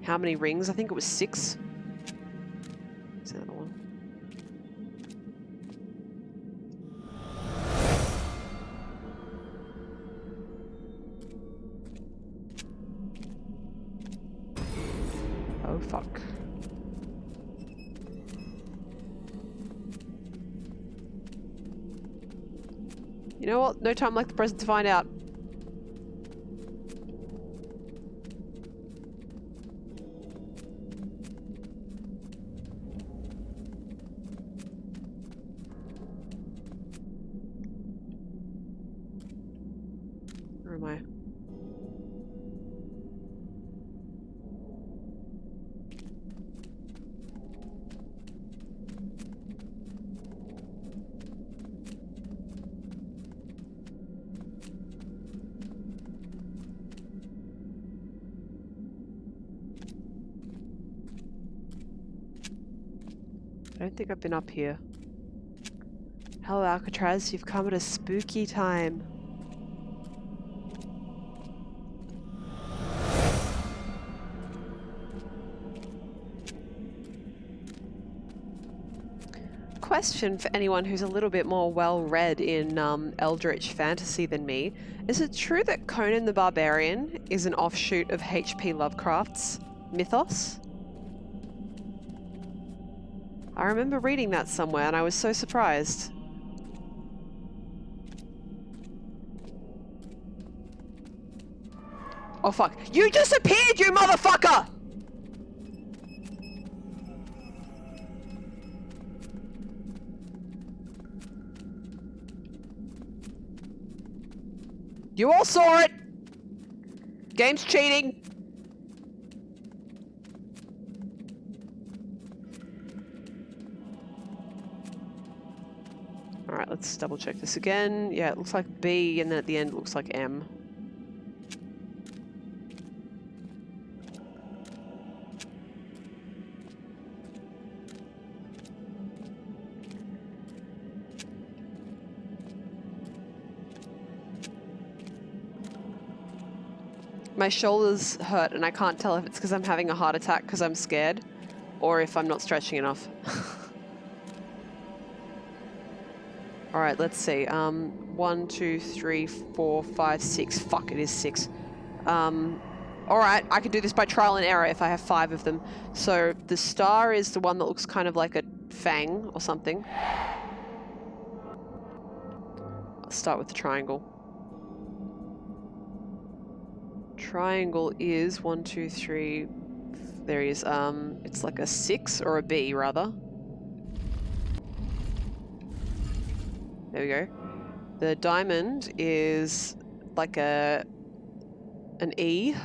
[SPEAKER 1] How many rings? I think it was 6. There's another one. Oh, fuck. You know what? No time like the present to find out. Where am I? I don't think I've been up here. Hello, Alcatraz. You've come at a spooky time. Question for anyone who's a little bit more well-read in eldritch fantasy than me. Is it true that Conan the Barbarian is an offshoot of H.P. Lovecraft's mythos? I remember reading that somewhere and I was so surprised. Oh fuck. You just appeared, you motherfucker! You all saw it! Game's cheating! Alright, let's double check this again. Yeah, it looks like B, and then at the end it looks like M. My shoulders hurt, and I can't tell if it's because I'm having a heart attack because I'm scared, or if I'm not stretching enough. Alright, let's see. 1, 2, 3, 4, 5, 6. Fuck, it is 6. Alright, I can do this by trial and error if I have 5 of them. So the star is the one that looks kind of like a fang or something. I'll start with the triangle. Triangle is 1, 2, 3. There he is. It's like a 6 or a B rather. There we go. The diamond is like an E.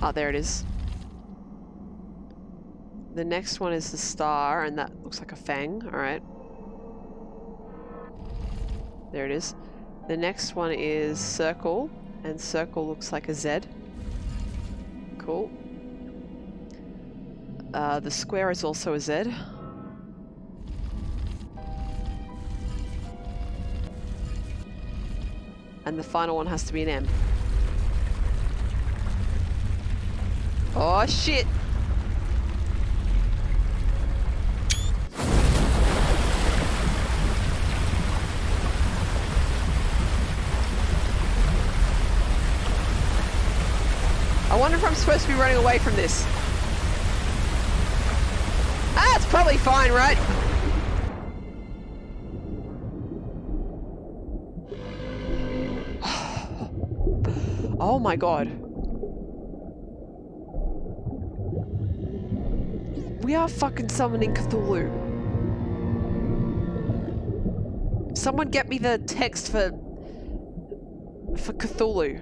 [SPEAKER 1] Ah, there it is. The next one is the star, and that looks like a fang. All right. There it is. The next one is circle, and circle looks like a Z. Cool. The square is also a Z. And the final one has to be an M. Oh, shit. I wonder if I'm supposed to be running away from this. Ah, it's probably fine, right? Oh my god. We are fucking summoning Cthulhu. Someone get me the text for Cthulhu.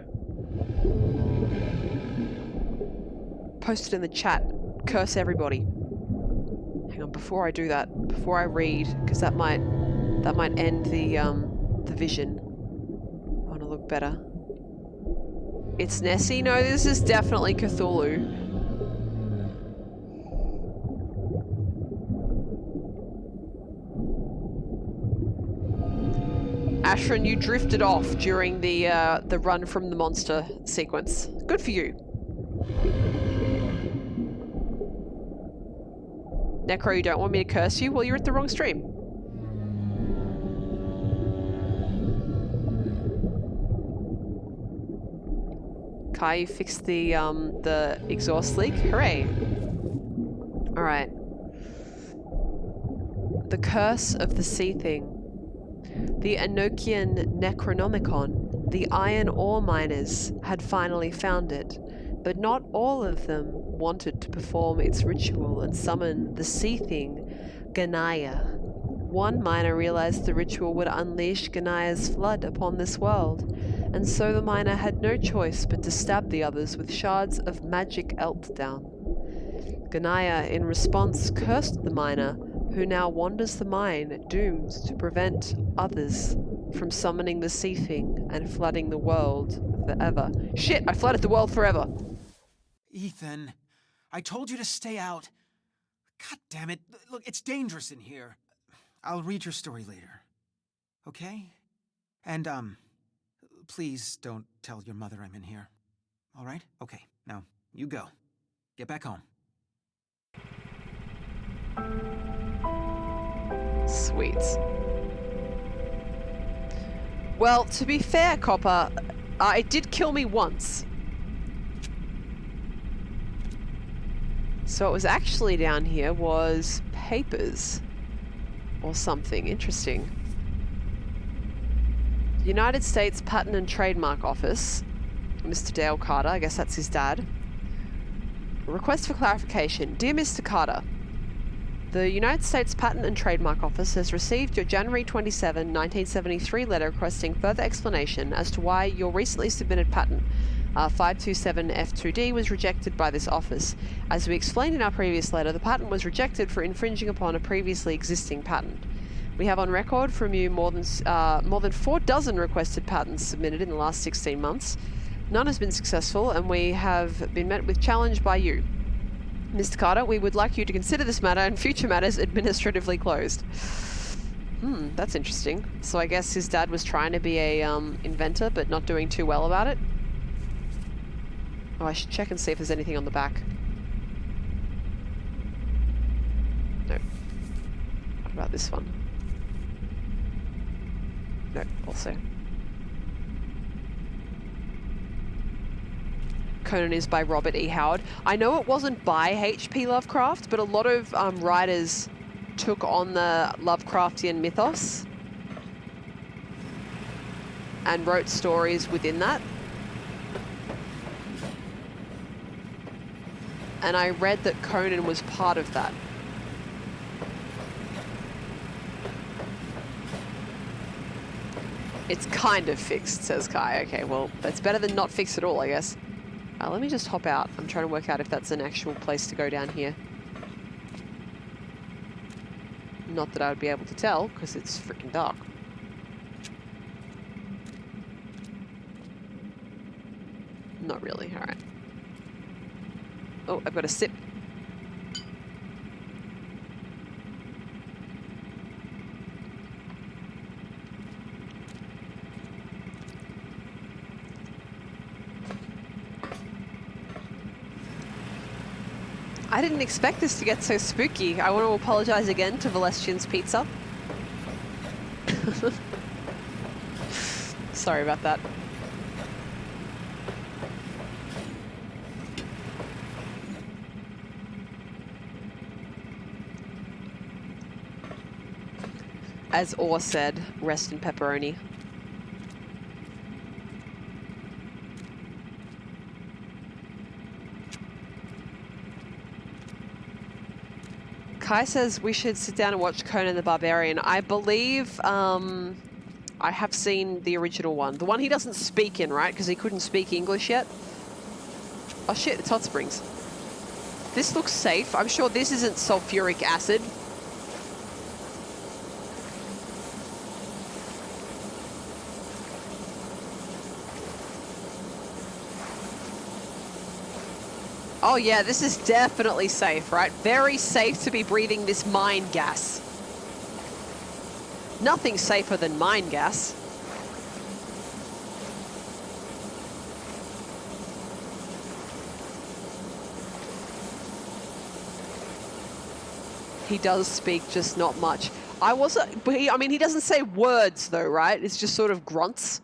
[SPEAKER 1] Post it in the chat. Curse everybody. Hang on, before I do that, before I read, because that might end the vision. I want to look better. It's Nessie? No, this is definitely Cthulhu. Ashran, you drifted off during the run from the monster sequence. Good for you. Necro, you don't want me to curse you? Well, you're at the wrong stream. Kai, you fixed the exhaust leak. Hooray. Alright. The Curse of the Sea Thing. The Enochian Necronomicon, the iron ore miners, had finally found it, but not all of them wanted to perform its ritual and summon the sea thing, Ganaya. One miner realized the ritual would unleash Ganaya's flood upon this world, and so the miner had no choice but to stab the others with shards of magic Eltdown. Ganaya, in response, cursed the miner, who now wanders the mine, doomed to prevent others from summoning the sea thing and flooding the world forever. Shit, I flooded the world forever.
[SPEAKER 6] Ethan, I told you to stay out. God damn it. Look, it's dangerous in here. I'll read your story later. Okay? And, please don't tell your mother I'm in here. All right? Okay, now, you go. Get back home.
[SPEAKER 1] Sweet. Well, to be fair, Copper, it did kill me once. So what was actually down here was papers or something. Interesting. United States Patent and Trademark Office. Mr. Dale Carter, I guess that's his dad. Request for clarification. Dear Mr. Carter, the United States Patent and Trademark Office has received your January 27, 1973 letter requesting further explanation as to why your recently submitted patent 527F2D was rejected by this office. As we explained in our previous letter, the patent was rejected for infringing upon a previously existing patent. We have on record from you more than 4 dozen requested patents submitted in the last 16 months. None has been successful, and we have been met with challenge by you. Mr. Carter, we would like you to consider this matter and future matters administratively closed. That's interesting. So I guess his dad was trying to be a inventor, but not doing too well about it. Oh, I should check and see if there's anything on the back. No. What about this one? No, also. Conan is by Robert E. Howard. I know it wasn't by H.P. Lovecraft, but a lot of writers took on the Lovecraftian mythos and wrote stories within that. And I read that Conan was part of that. It's kind of fixed, says Kai. Okay, well, that's better than not fixed at all, I guess. Let me just hop out. I'm trying to work out if that's an actual place to go down here. Not that I would be able to tell, because it's freaking dark. Not really, alright. Oh, I've got a sip. I didn't expect this to get so spooky. I want to apologize again to Valestian's Pizza. Sorry about that. As Orr said, rest in pepperoni. Kai says we should sit down and watch Conan the Barbarian. I believe I have seen the original one. The one he doesn't speak in, right? Because he couldn't speak English yet. Oh shit, it's hot springs. This looks safe. I'm sure this isn't sulfuric acid. Oh yeah, this is definitely safe, right? Very safe to be breathing this mine gas. Nothing safer than mine gas. He does speak, just not much. I mean, he doesn't say words though, right? It's just sort of grunts.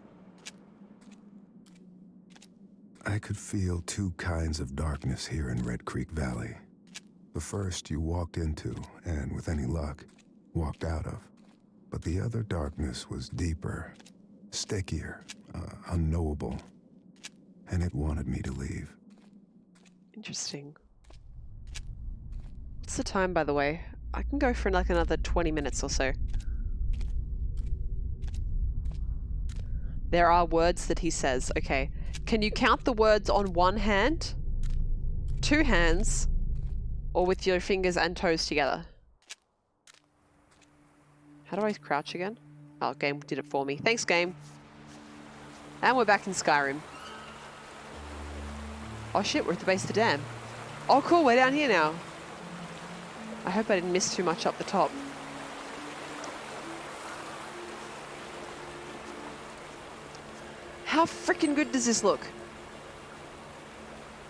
[SPEAKER 2] I could feel two kinds of darkness here in Red Creek Valley. The first you walked into, and with any luck, walked out of. But the other darkness was deeper, stickier, unknowable. And it wanted me to leave.
[SPEAKER 1] Interesting. What's the time, by the way? I can go for like another 20 minutes or so. There are words that he says. Okay. Can you count the words on one hand, two hands, or with your fingers and toes together? How do I crouch again? Oh, game did it for me. Thanks, game. And we're back in Skyrim. Oh shit, we're at the base of the dam. Oh cool, we're down here now. I hope I didn't miss too much up the top. How freaking good does this look?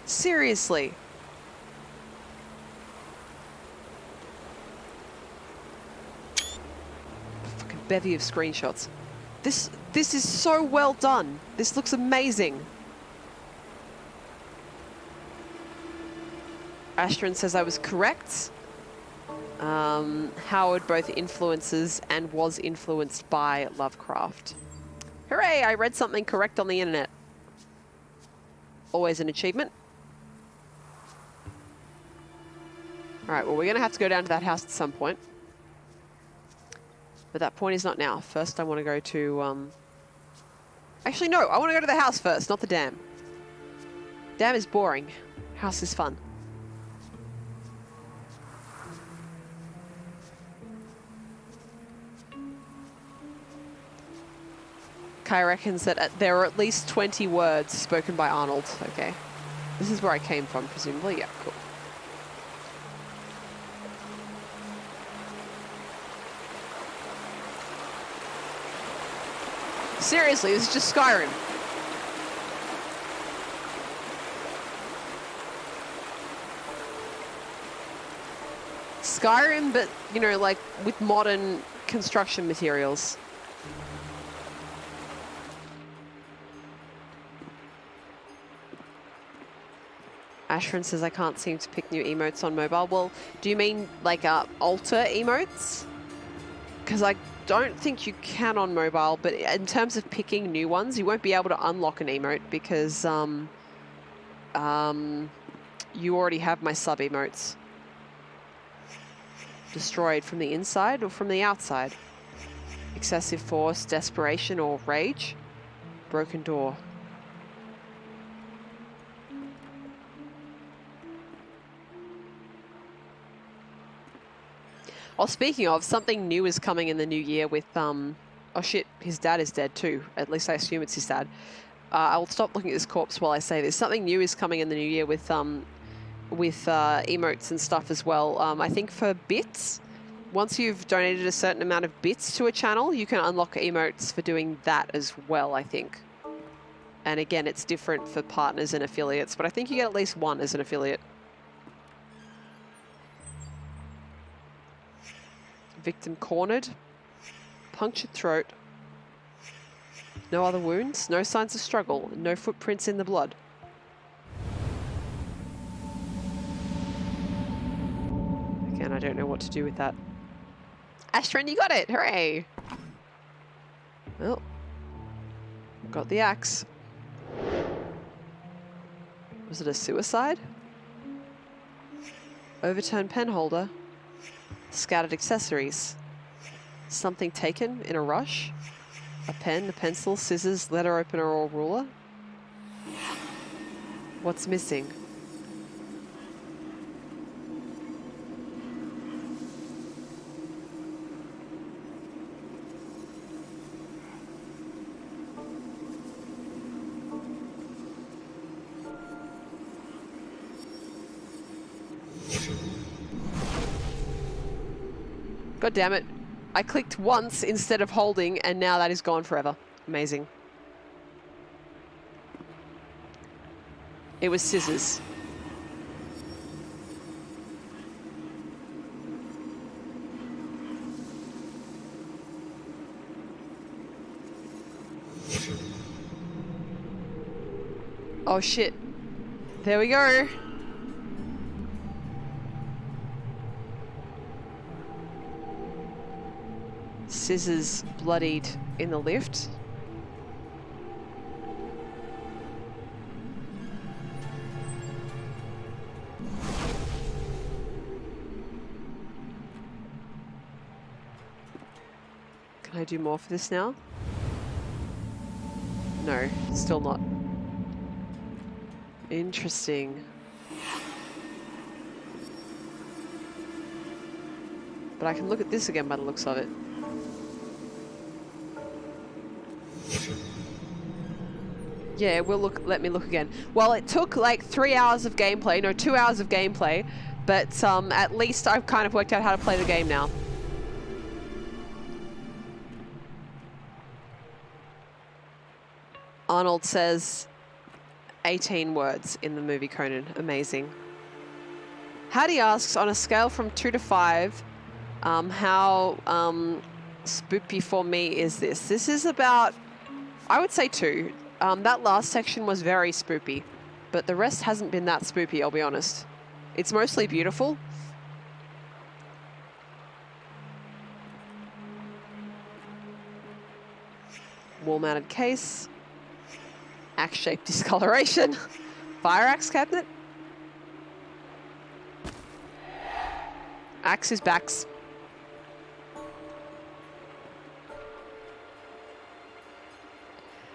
[SPEAKER 1] Seriously. Fucking bevy of screenshots. This is so well done. This looks amazing. Astrid says I was correct. Howard both influences and was influenced by Lovecraft. Hooray, I read something correct on the internet. Always an achievement. Alright, well, we're going to have to go down to that house at some point. But that point is not now. First, I want to go to, Actually, no, I want to go to the house first, not the dam. Dam is boring. House is fun. Kai reckons that there are at least 20 words spoken by Arnold. Okay. This is where I came from, presumably. Yeah, cool. Seriously, this is just Skyrim. Skyrim, but, you know, like, with modern construction materials. Ashrin says I can't seem to pick new emotes on mobile. Well, do you mean like alter emotes? Because I don't think you can on mobile, but in terms of picking new ones, you won't be able to unlock an emote because you already have my sub emotes. Destroyed from the inside or from the outside? Excessive force, desperation, or rage? Broken door. Oh, speaking of, something new is coming in the new year with, oh shit, his dad is dead too. At least I assume it's his dad. I'll stop looking at this corpse while I say this. Something new is coming in the new year with emotes and stuff as well. I think for bits, once you've donated a certain amount of bits to a channel, you can unlock emotes for doing that as well, I think. And again, it's different for partners and affiliates, but I think you get at least one as an affiliate. Victim cornered. Punctured throat. No other wounds. No signs of struggle. No footprints in the blood. Again, I don't know what to do with that. Astrid, you got it! Hooray! Well, got the axe. Was it a suicide? Overturned pen holder. Scattered accessories. Something taken in a rush. A pen, a pencil, scissors, letter opener or ruler. What's missing? God damn it. I clicked once instead of holding, and now that is gone forever. Amazing. It was scissors. Oh shit. There we go. Scissors bloodied in the lift. Can I do more for this now? No, still not. Interesting. But I can look at this again by the looks of it. Yeah, we'll look. Let me look again. Well, it took like 3 hours of gameplay. No, 2 hours of gameplay. But at least I've kind of worked out how to play the game now. Arnold says 18 words in the movie Conan. Amazing. Hattie asks, on a scale from 2 to 5, how spoopy for me is this? This is about, I would say 2. That last section was very spoopy, but the rest hasn't been that spoopy, I'll be honest. It's mostly beautiful. Wall-mounted case. Axe-shaped discoloration. Fire axe cabinet. Axe is backs.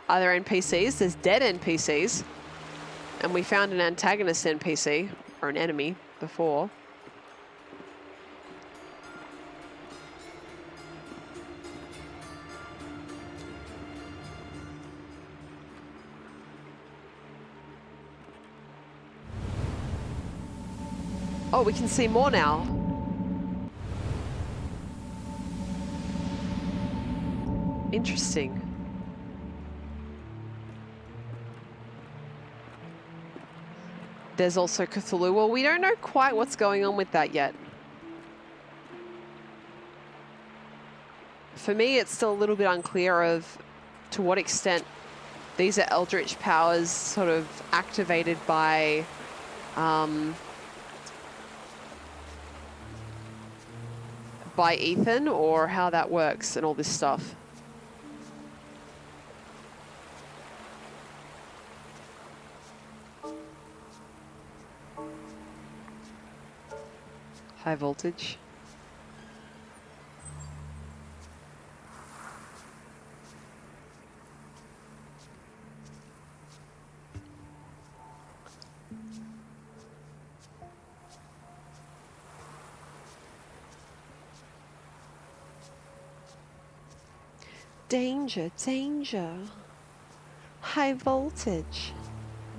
[SPEAKER 1] Are there NPCs? There's dead NPCs. And we found an antagonist NPC, or an enemy, before. Oh, we can see more now. Interesting. There's also Cthulhu. Well, we don't know quite what's going on with that yet. For me, it's still a little bit unclear of to what extent these are eldritch powers sort of activated by Ethan, or how that works and all this stuff. High voltage. Danger, danger. High voltage.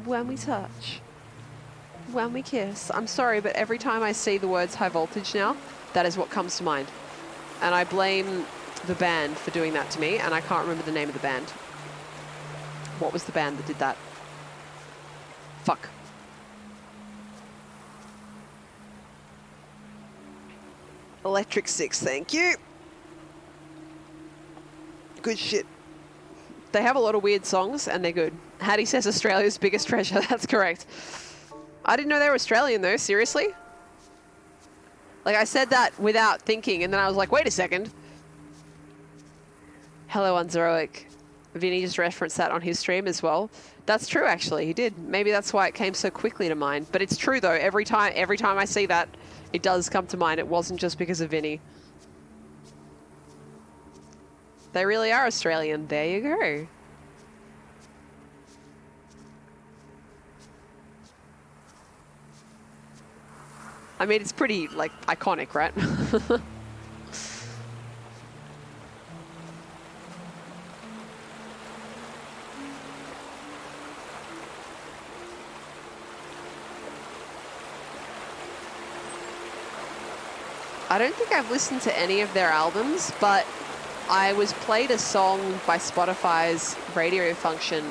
[SPEAKER 1] When we touch. When we kiss. I'm sorry, but every time I see the words high voltage now, that is what comes to mind. And I blame the band for doing that to me, and I can't remember the name of the band. What was the band that did that? Fuck. Electric Six, thank you. Good shit. They have a lot of weird songs and they're good. Hattie says Australia's biggest treasure. That's correct. I didn't know they were Australian though, seriously? Like I said that without thinking and then I was like, wait a second. Hello, Unzeroic. Vinny just referenced that on his stream as well. That's true, actually. He did. Maybe that's why it came so quickly to mind. But it's true, though. Every time I see that, it does come to mind. It wasn't just because of Vinny. They really are Australian. There you go. I mean, it's pretty, like, iconic, right? I don't think I've listened to any of their albums, but I was played a song by Spotify's radio function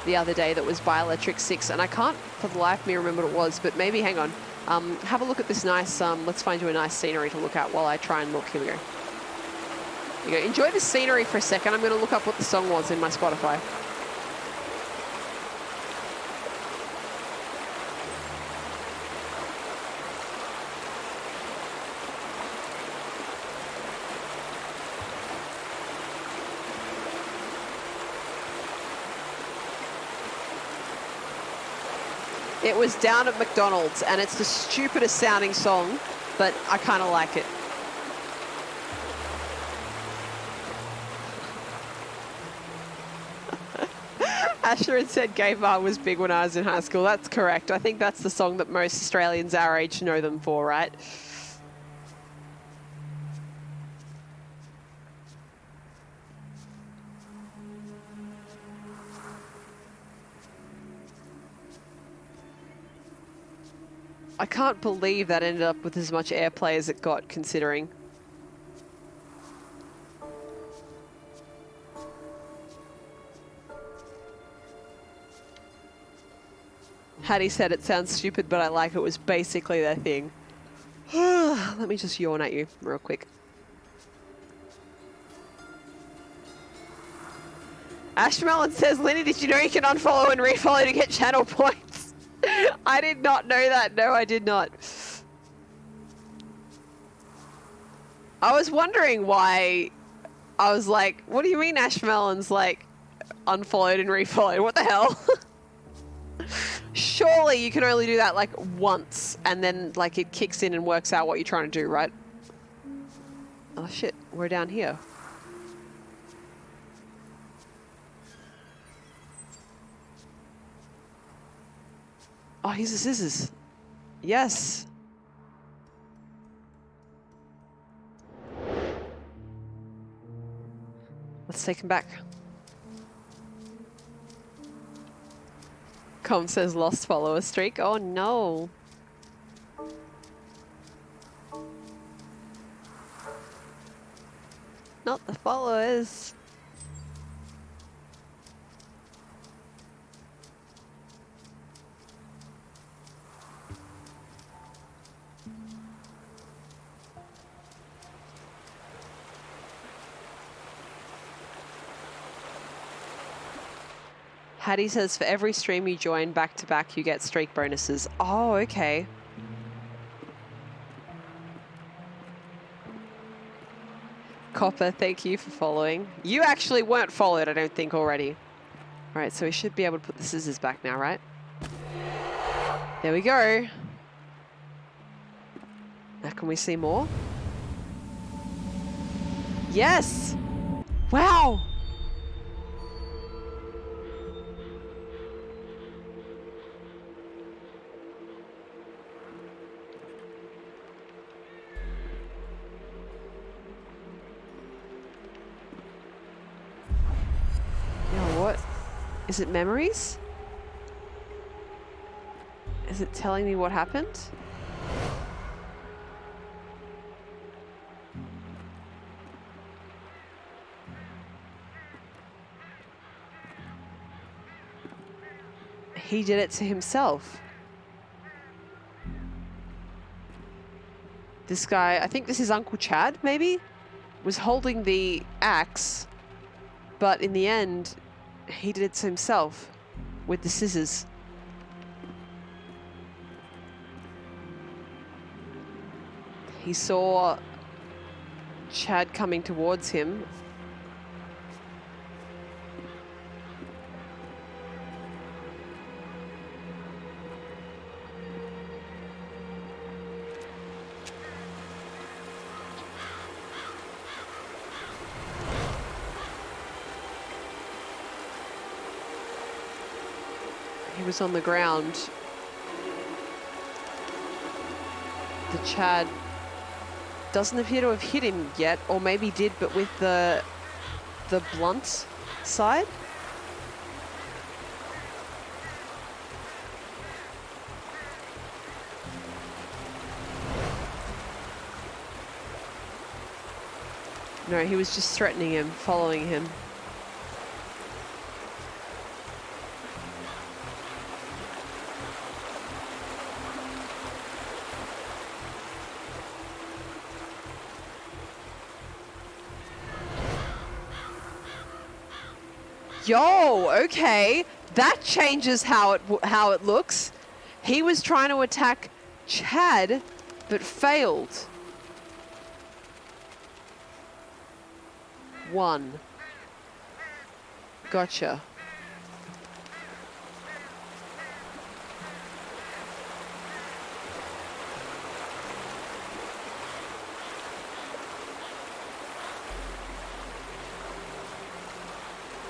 [SPEAKER 1] the other day that was by Electric Six, and I can't for the life of me remember what it was, but maybe, hang on. Have a look at this nice, let's find you a nice scenery to look at while I try and look. Here we go. Here you go. Enjoy the scenery for a second. I'm going to look up what the song was in my Spotify. It was Down at McDonald's, and it's the stupidest sounding song, but I kind of like it. Asher had said Gay Bar was big when I was in high school. That's correct. I think that's the song that most Australians our age know them for, right? I can't believe that ended up with as much airplay as it got, considering. Hattie said it sounds stupid, but I like it was basically their thing. Let me just yawn at you real quick. Ashmelon says, Linnie, did you know you can unfollow and refollow to get channel points? I did not know that. No, I did not. I was wondering why. I was like, what do you mean Ashmelon's like unfollowed and refollowed? What the hell? Surely you can only do that like once and then like it kicks in and works out what you're trying to do, right? Oh shit, we're down here. Oh, here's the scissors. Yes. Let's take him back. Com says lost follower streak. Oh no. Not the followers. Hattie says for every stream you join back to back, you get streak bonuses. Oh, okay. Copper, thank you for following. You actually weren't followed, I don't think, already. All right, so we should be able to put the scissors back now, right? There we go. Now can we see more? Yes! Wow! What? Is it memories? Is it telling me what happened? He did it to himself. This guy, I think this is Uncle Chad, maybe, was holding the axe, but in the end, he did it himself with the scissors. He saw Chad coming towards him. He was on the ground. The Chad doesn't appear to have hit him yet, or maybe did, but with the blunt side. No, he was just threatening him, following him. Yo, okay, that changes how it looks. He was trying to attack Chad, but failed. 1. Gotcha.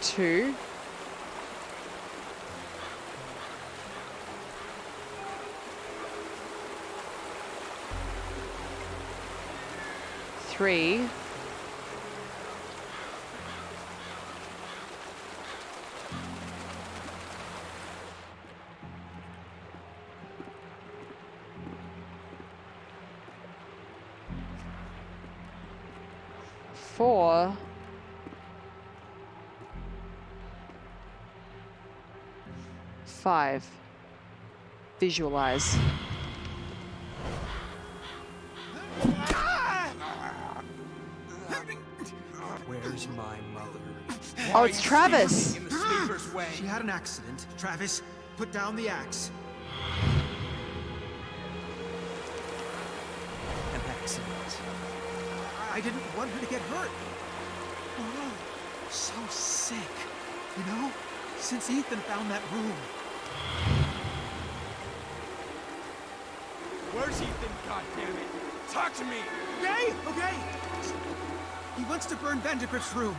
[SPEAKER 1] Two. Three. Four. 5. Visualize.
[SPEAKER 4] Where's my mother?
[SPEAKER 1] Oh, it's Travis.
[SPEAKER 4] In the sleeper's way.
[SPEAKER 6] She had an accident. Travis, put down the axe.
[SPEAKER 4] An accident.
[SPEAKER 6] I didn't want her to get hurt. Oh, so sick. You know, since Ethan found that room.
[SPEAKER 8] Where's Ethan, goddammit? Talk to me!
[SPEAKER 6] Okay, okay. He wants to burn Vandergrift's room.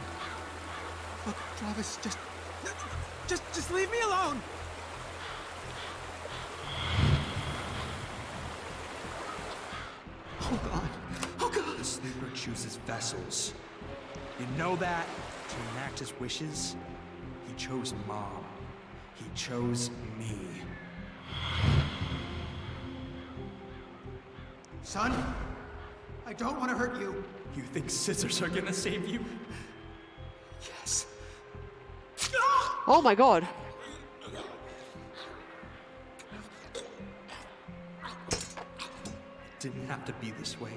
[SPEAKER 6] Look, Travis, just leave me alone. Oh God, oh God.
[SPEAKER 4] The sleeper chooses vessels. You know that? To enact his wishes, he chose Mom. He chose me.
[SPEAKER 6] Son, I don't want to hurt you.
[SPEAKER 4] You think scissors are gonna save you?
[SPEAKER 6] Yes.
[SPEAKER 1] Oh my God.
[SPEAKER 4] Didn't have to be this way.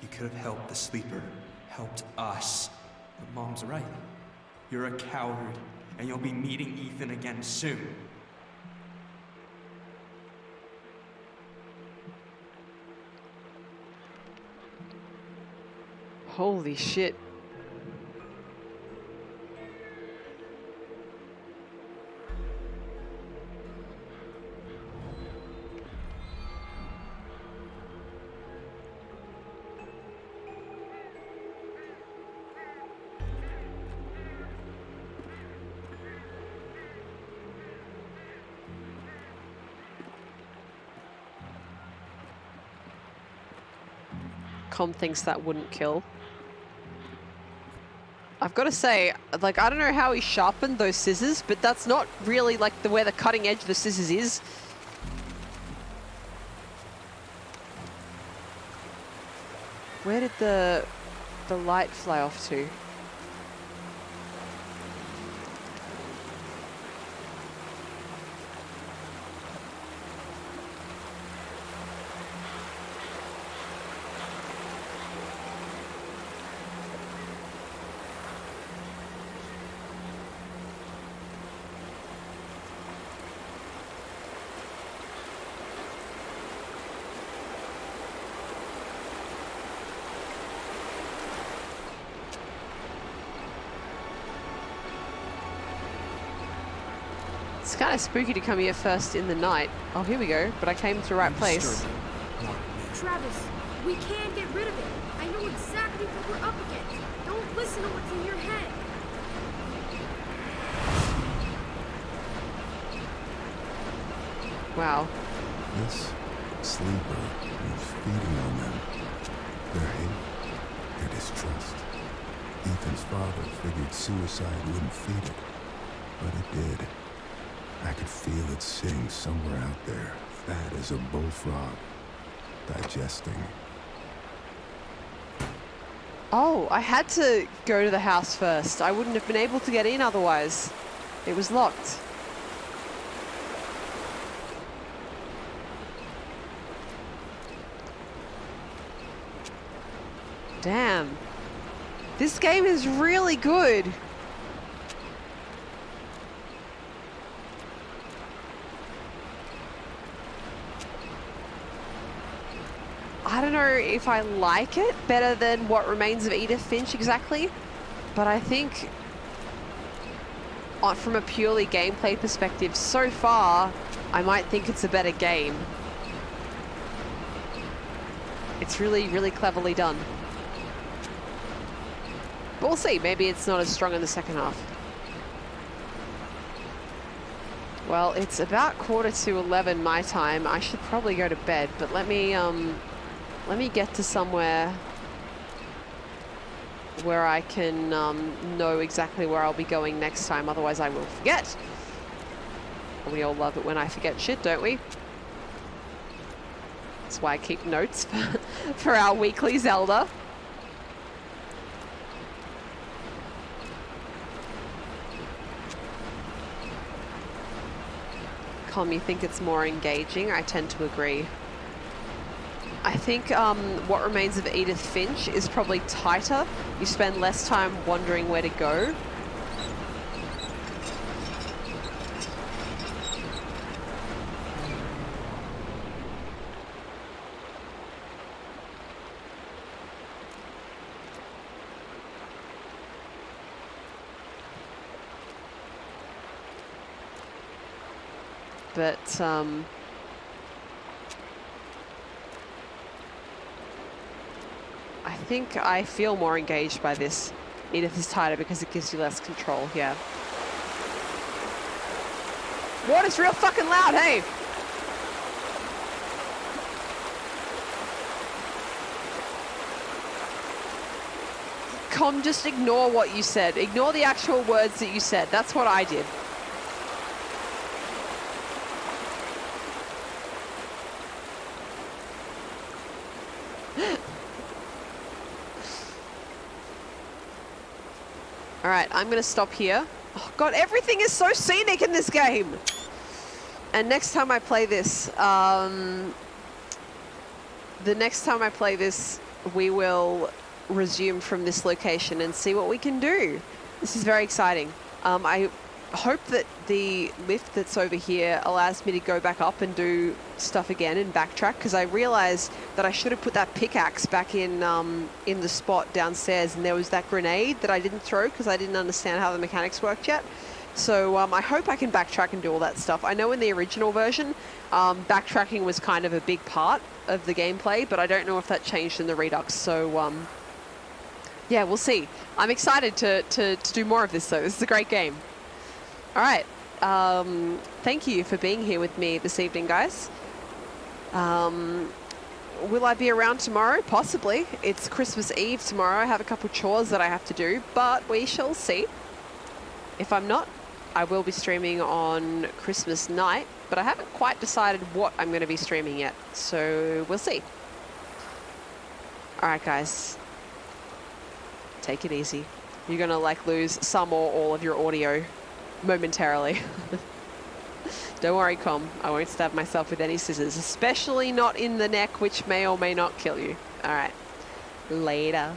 [SPEAKER 4] You could have helped the sleeper, helped us. But Mom's right. You're a coward, and you'll be meeting Ethan again soon.
[SPEAKER 1] Holy shit. Com thinks that wouldn't kill. I've got to say, like, I don't know how he sharpened those scissors, but that's not really like where the cutting edge of the scissors is. Where did the light fly off to? It's kind of spooky to come here first in the night. Oh, here we go. But I came to the right place.
[SPEAKER 3] Travis, we can get rid of it. I know exactly what we're up against. Don't listen to what's in your head.
[SPEAKER 1] Wow.
[SPEAKER 2] This sleeper was feeding on them. Their hate, their distrust. Ethan's father figured suicide wouldn't feed it, but it did. I could feel it sitting somewhere out there, fat as a bullfrog, digesting.
[SPEAKER 1] Oh, I had to go to the house first. I wouldn't have been able to get in otherwise. It was locked. Damn. This game is really good. I don't know if I like it better than What Remains of Edith Finch exactly, but I think from a purely gameplay perspective, so far, I might think it's a better game. It's really, really cleverly done. But we'll see, maybe it's not as strong in the second half. Well, it's about 11:15 my time. I should probably go to bed, but let me get to somewhere where I can know exactly where I'll be going next time, otherwise I will forget. We all love it when I forget shit, don't we? That's why I keep notes for our weekly Zelda. Com, you think it's more engaging? I tend to agree. I think What Remains of Edith Finch is probably tighter. You spend less time wondering where to go. But I think I feel more engaged by this. Edith is tighter because it gives you less control, yeah. Water's real fucking loud, hey! Com, just ignore what you said. Ignore the actual words that you said. That's what I did. All right, I'm gonna stop here. Oh God, everything is so scenic in this game. And next time I play this, the next time I play this, we will resume from this location and see what we can do. This is very exciting. I hope that the lift that's over here allows me to go back up and do stuff again and backtrack, because I realized that I should have put that pickaxe back in the spot downstairs, and there was that grenade that I didn't throw because I didn't understand how the mechanics worked yet. So I hope I can backtrack and do all that stuff. I know in the original version, backtracking was kind of a big part of the gameplay, but I don't know if that changed in the Redux. So yeah, we'll see. I'm excited to do more of this though. This is a great game. All right. Thank you for being here with me this evening, guys. Will I be around tomorrow? Possibly. It's Christmas Eve tomorrow. I have a couple chores that I have to do, but we shall see. If I'm not, I will be streaming on Christmas night, but I haven't quite decided what I'm going to be streaming yet, so we'll see. All right, guys. Take it easy. You're going to like lose some or all of your audio momentarily. Don't worry, Com. I won't stab myself with any scissors, especially not in the neck, which may or may not kill you. All right. Later.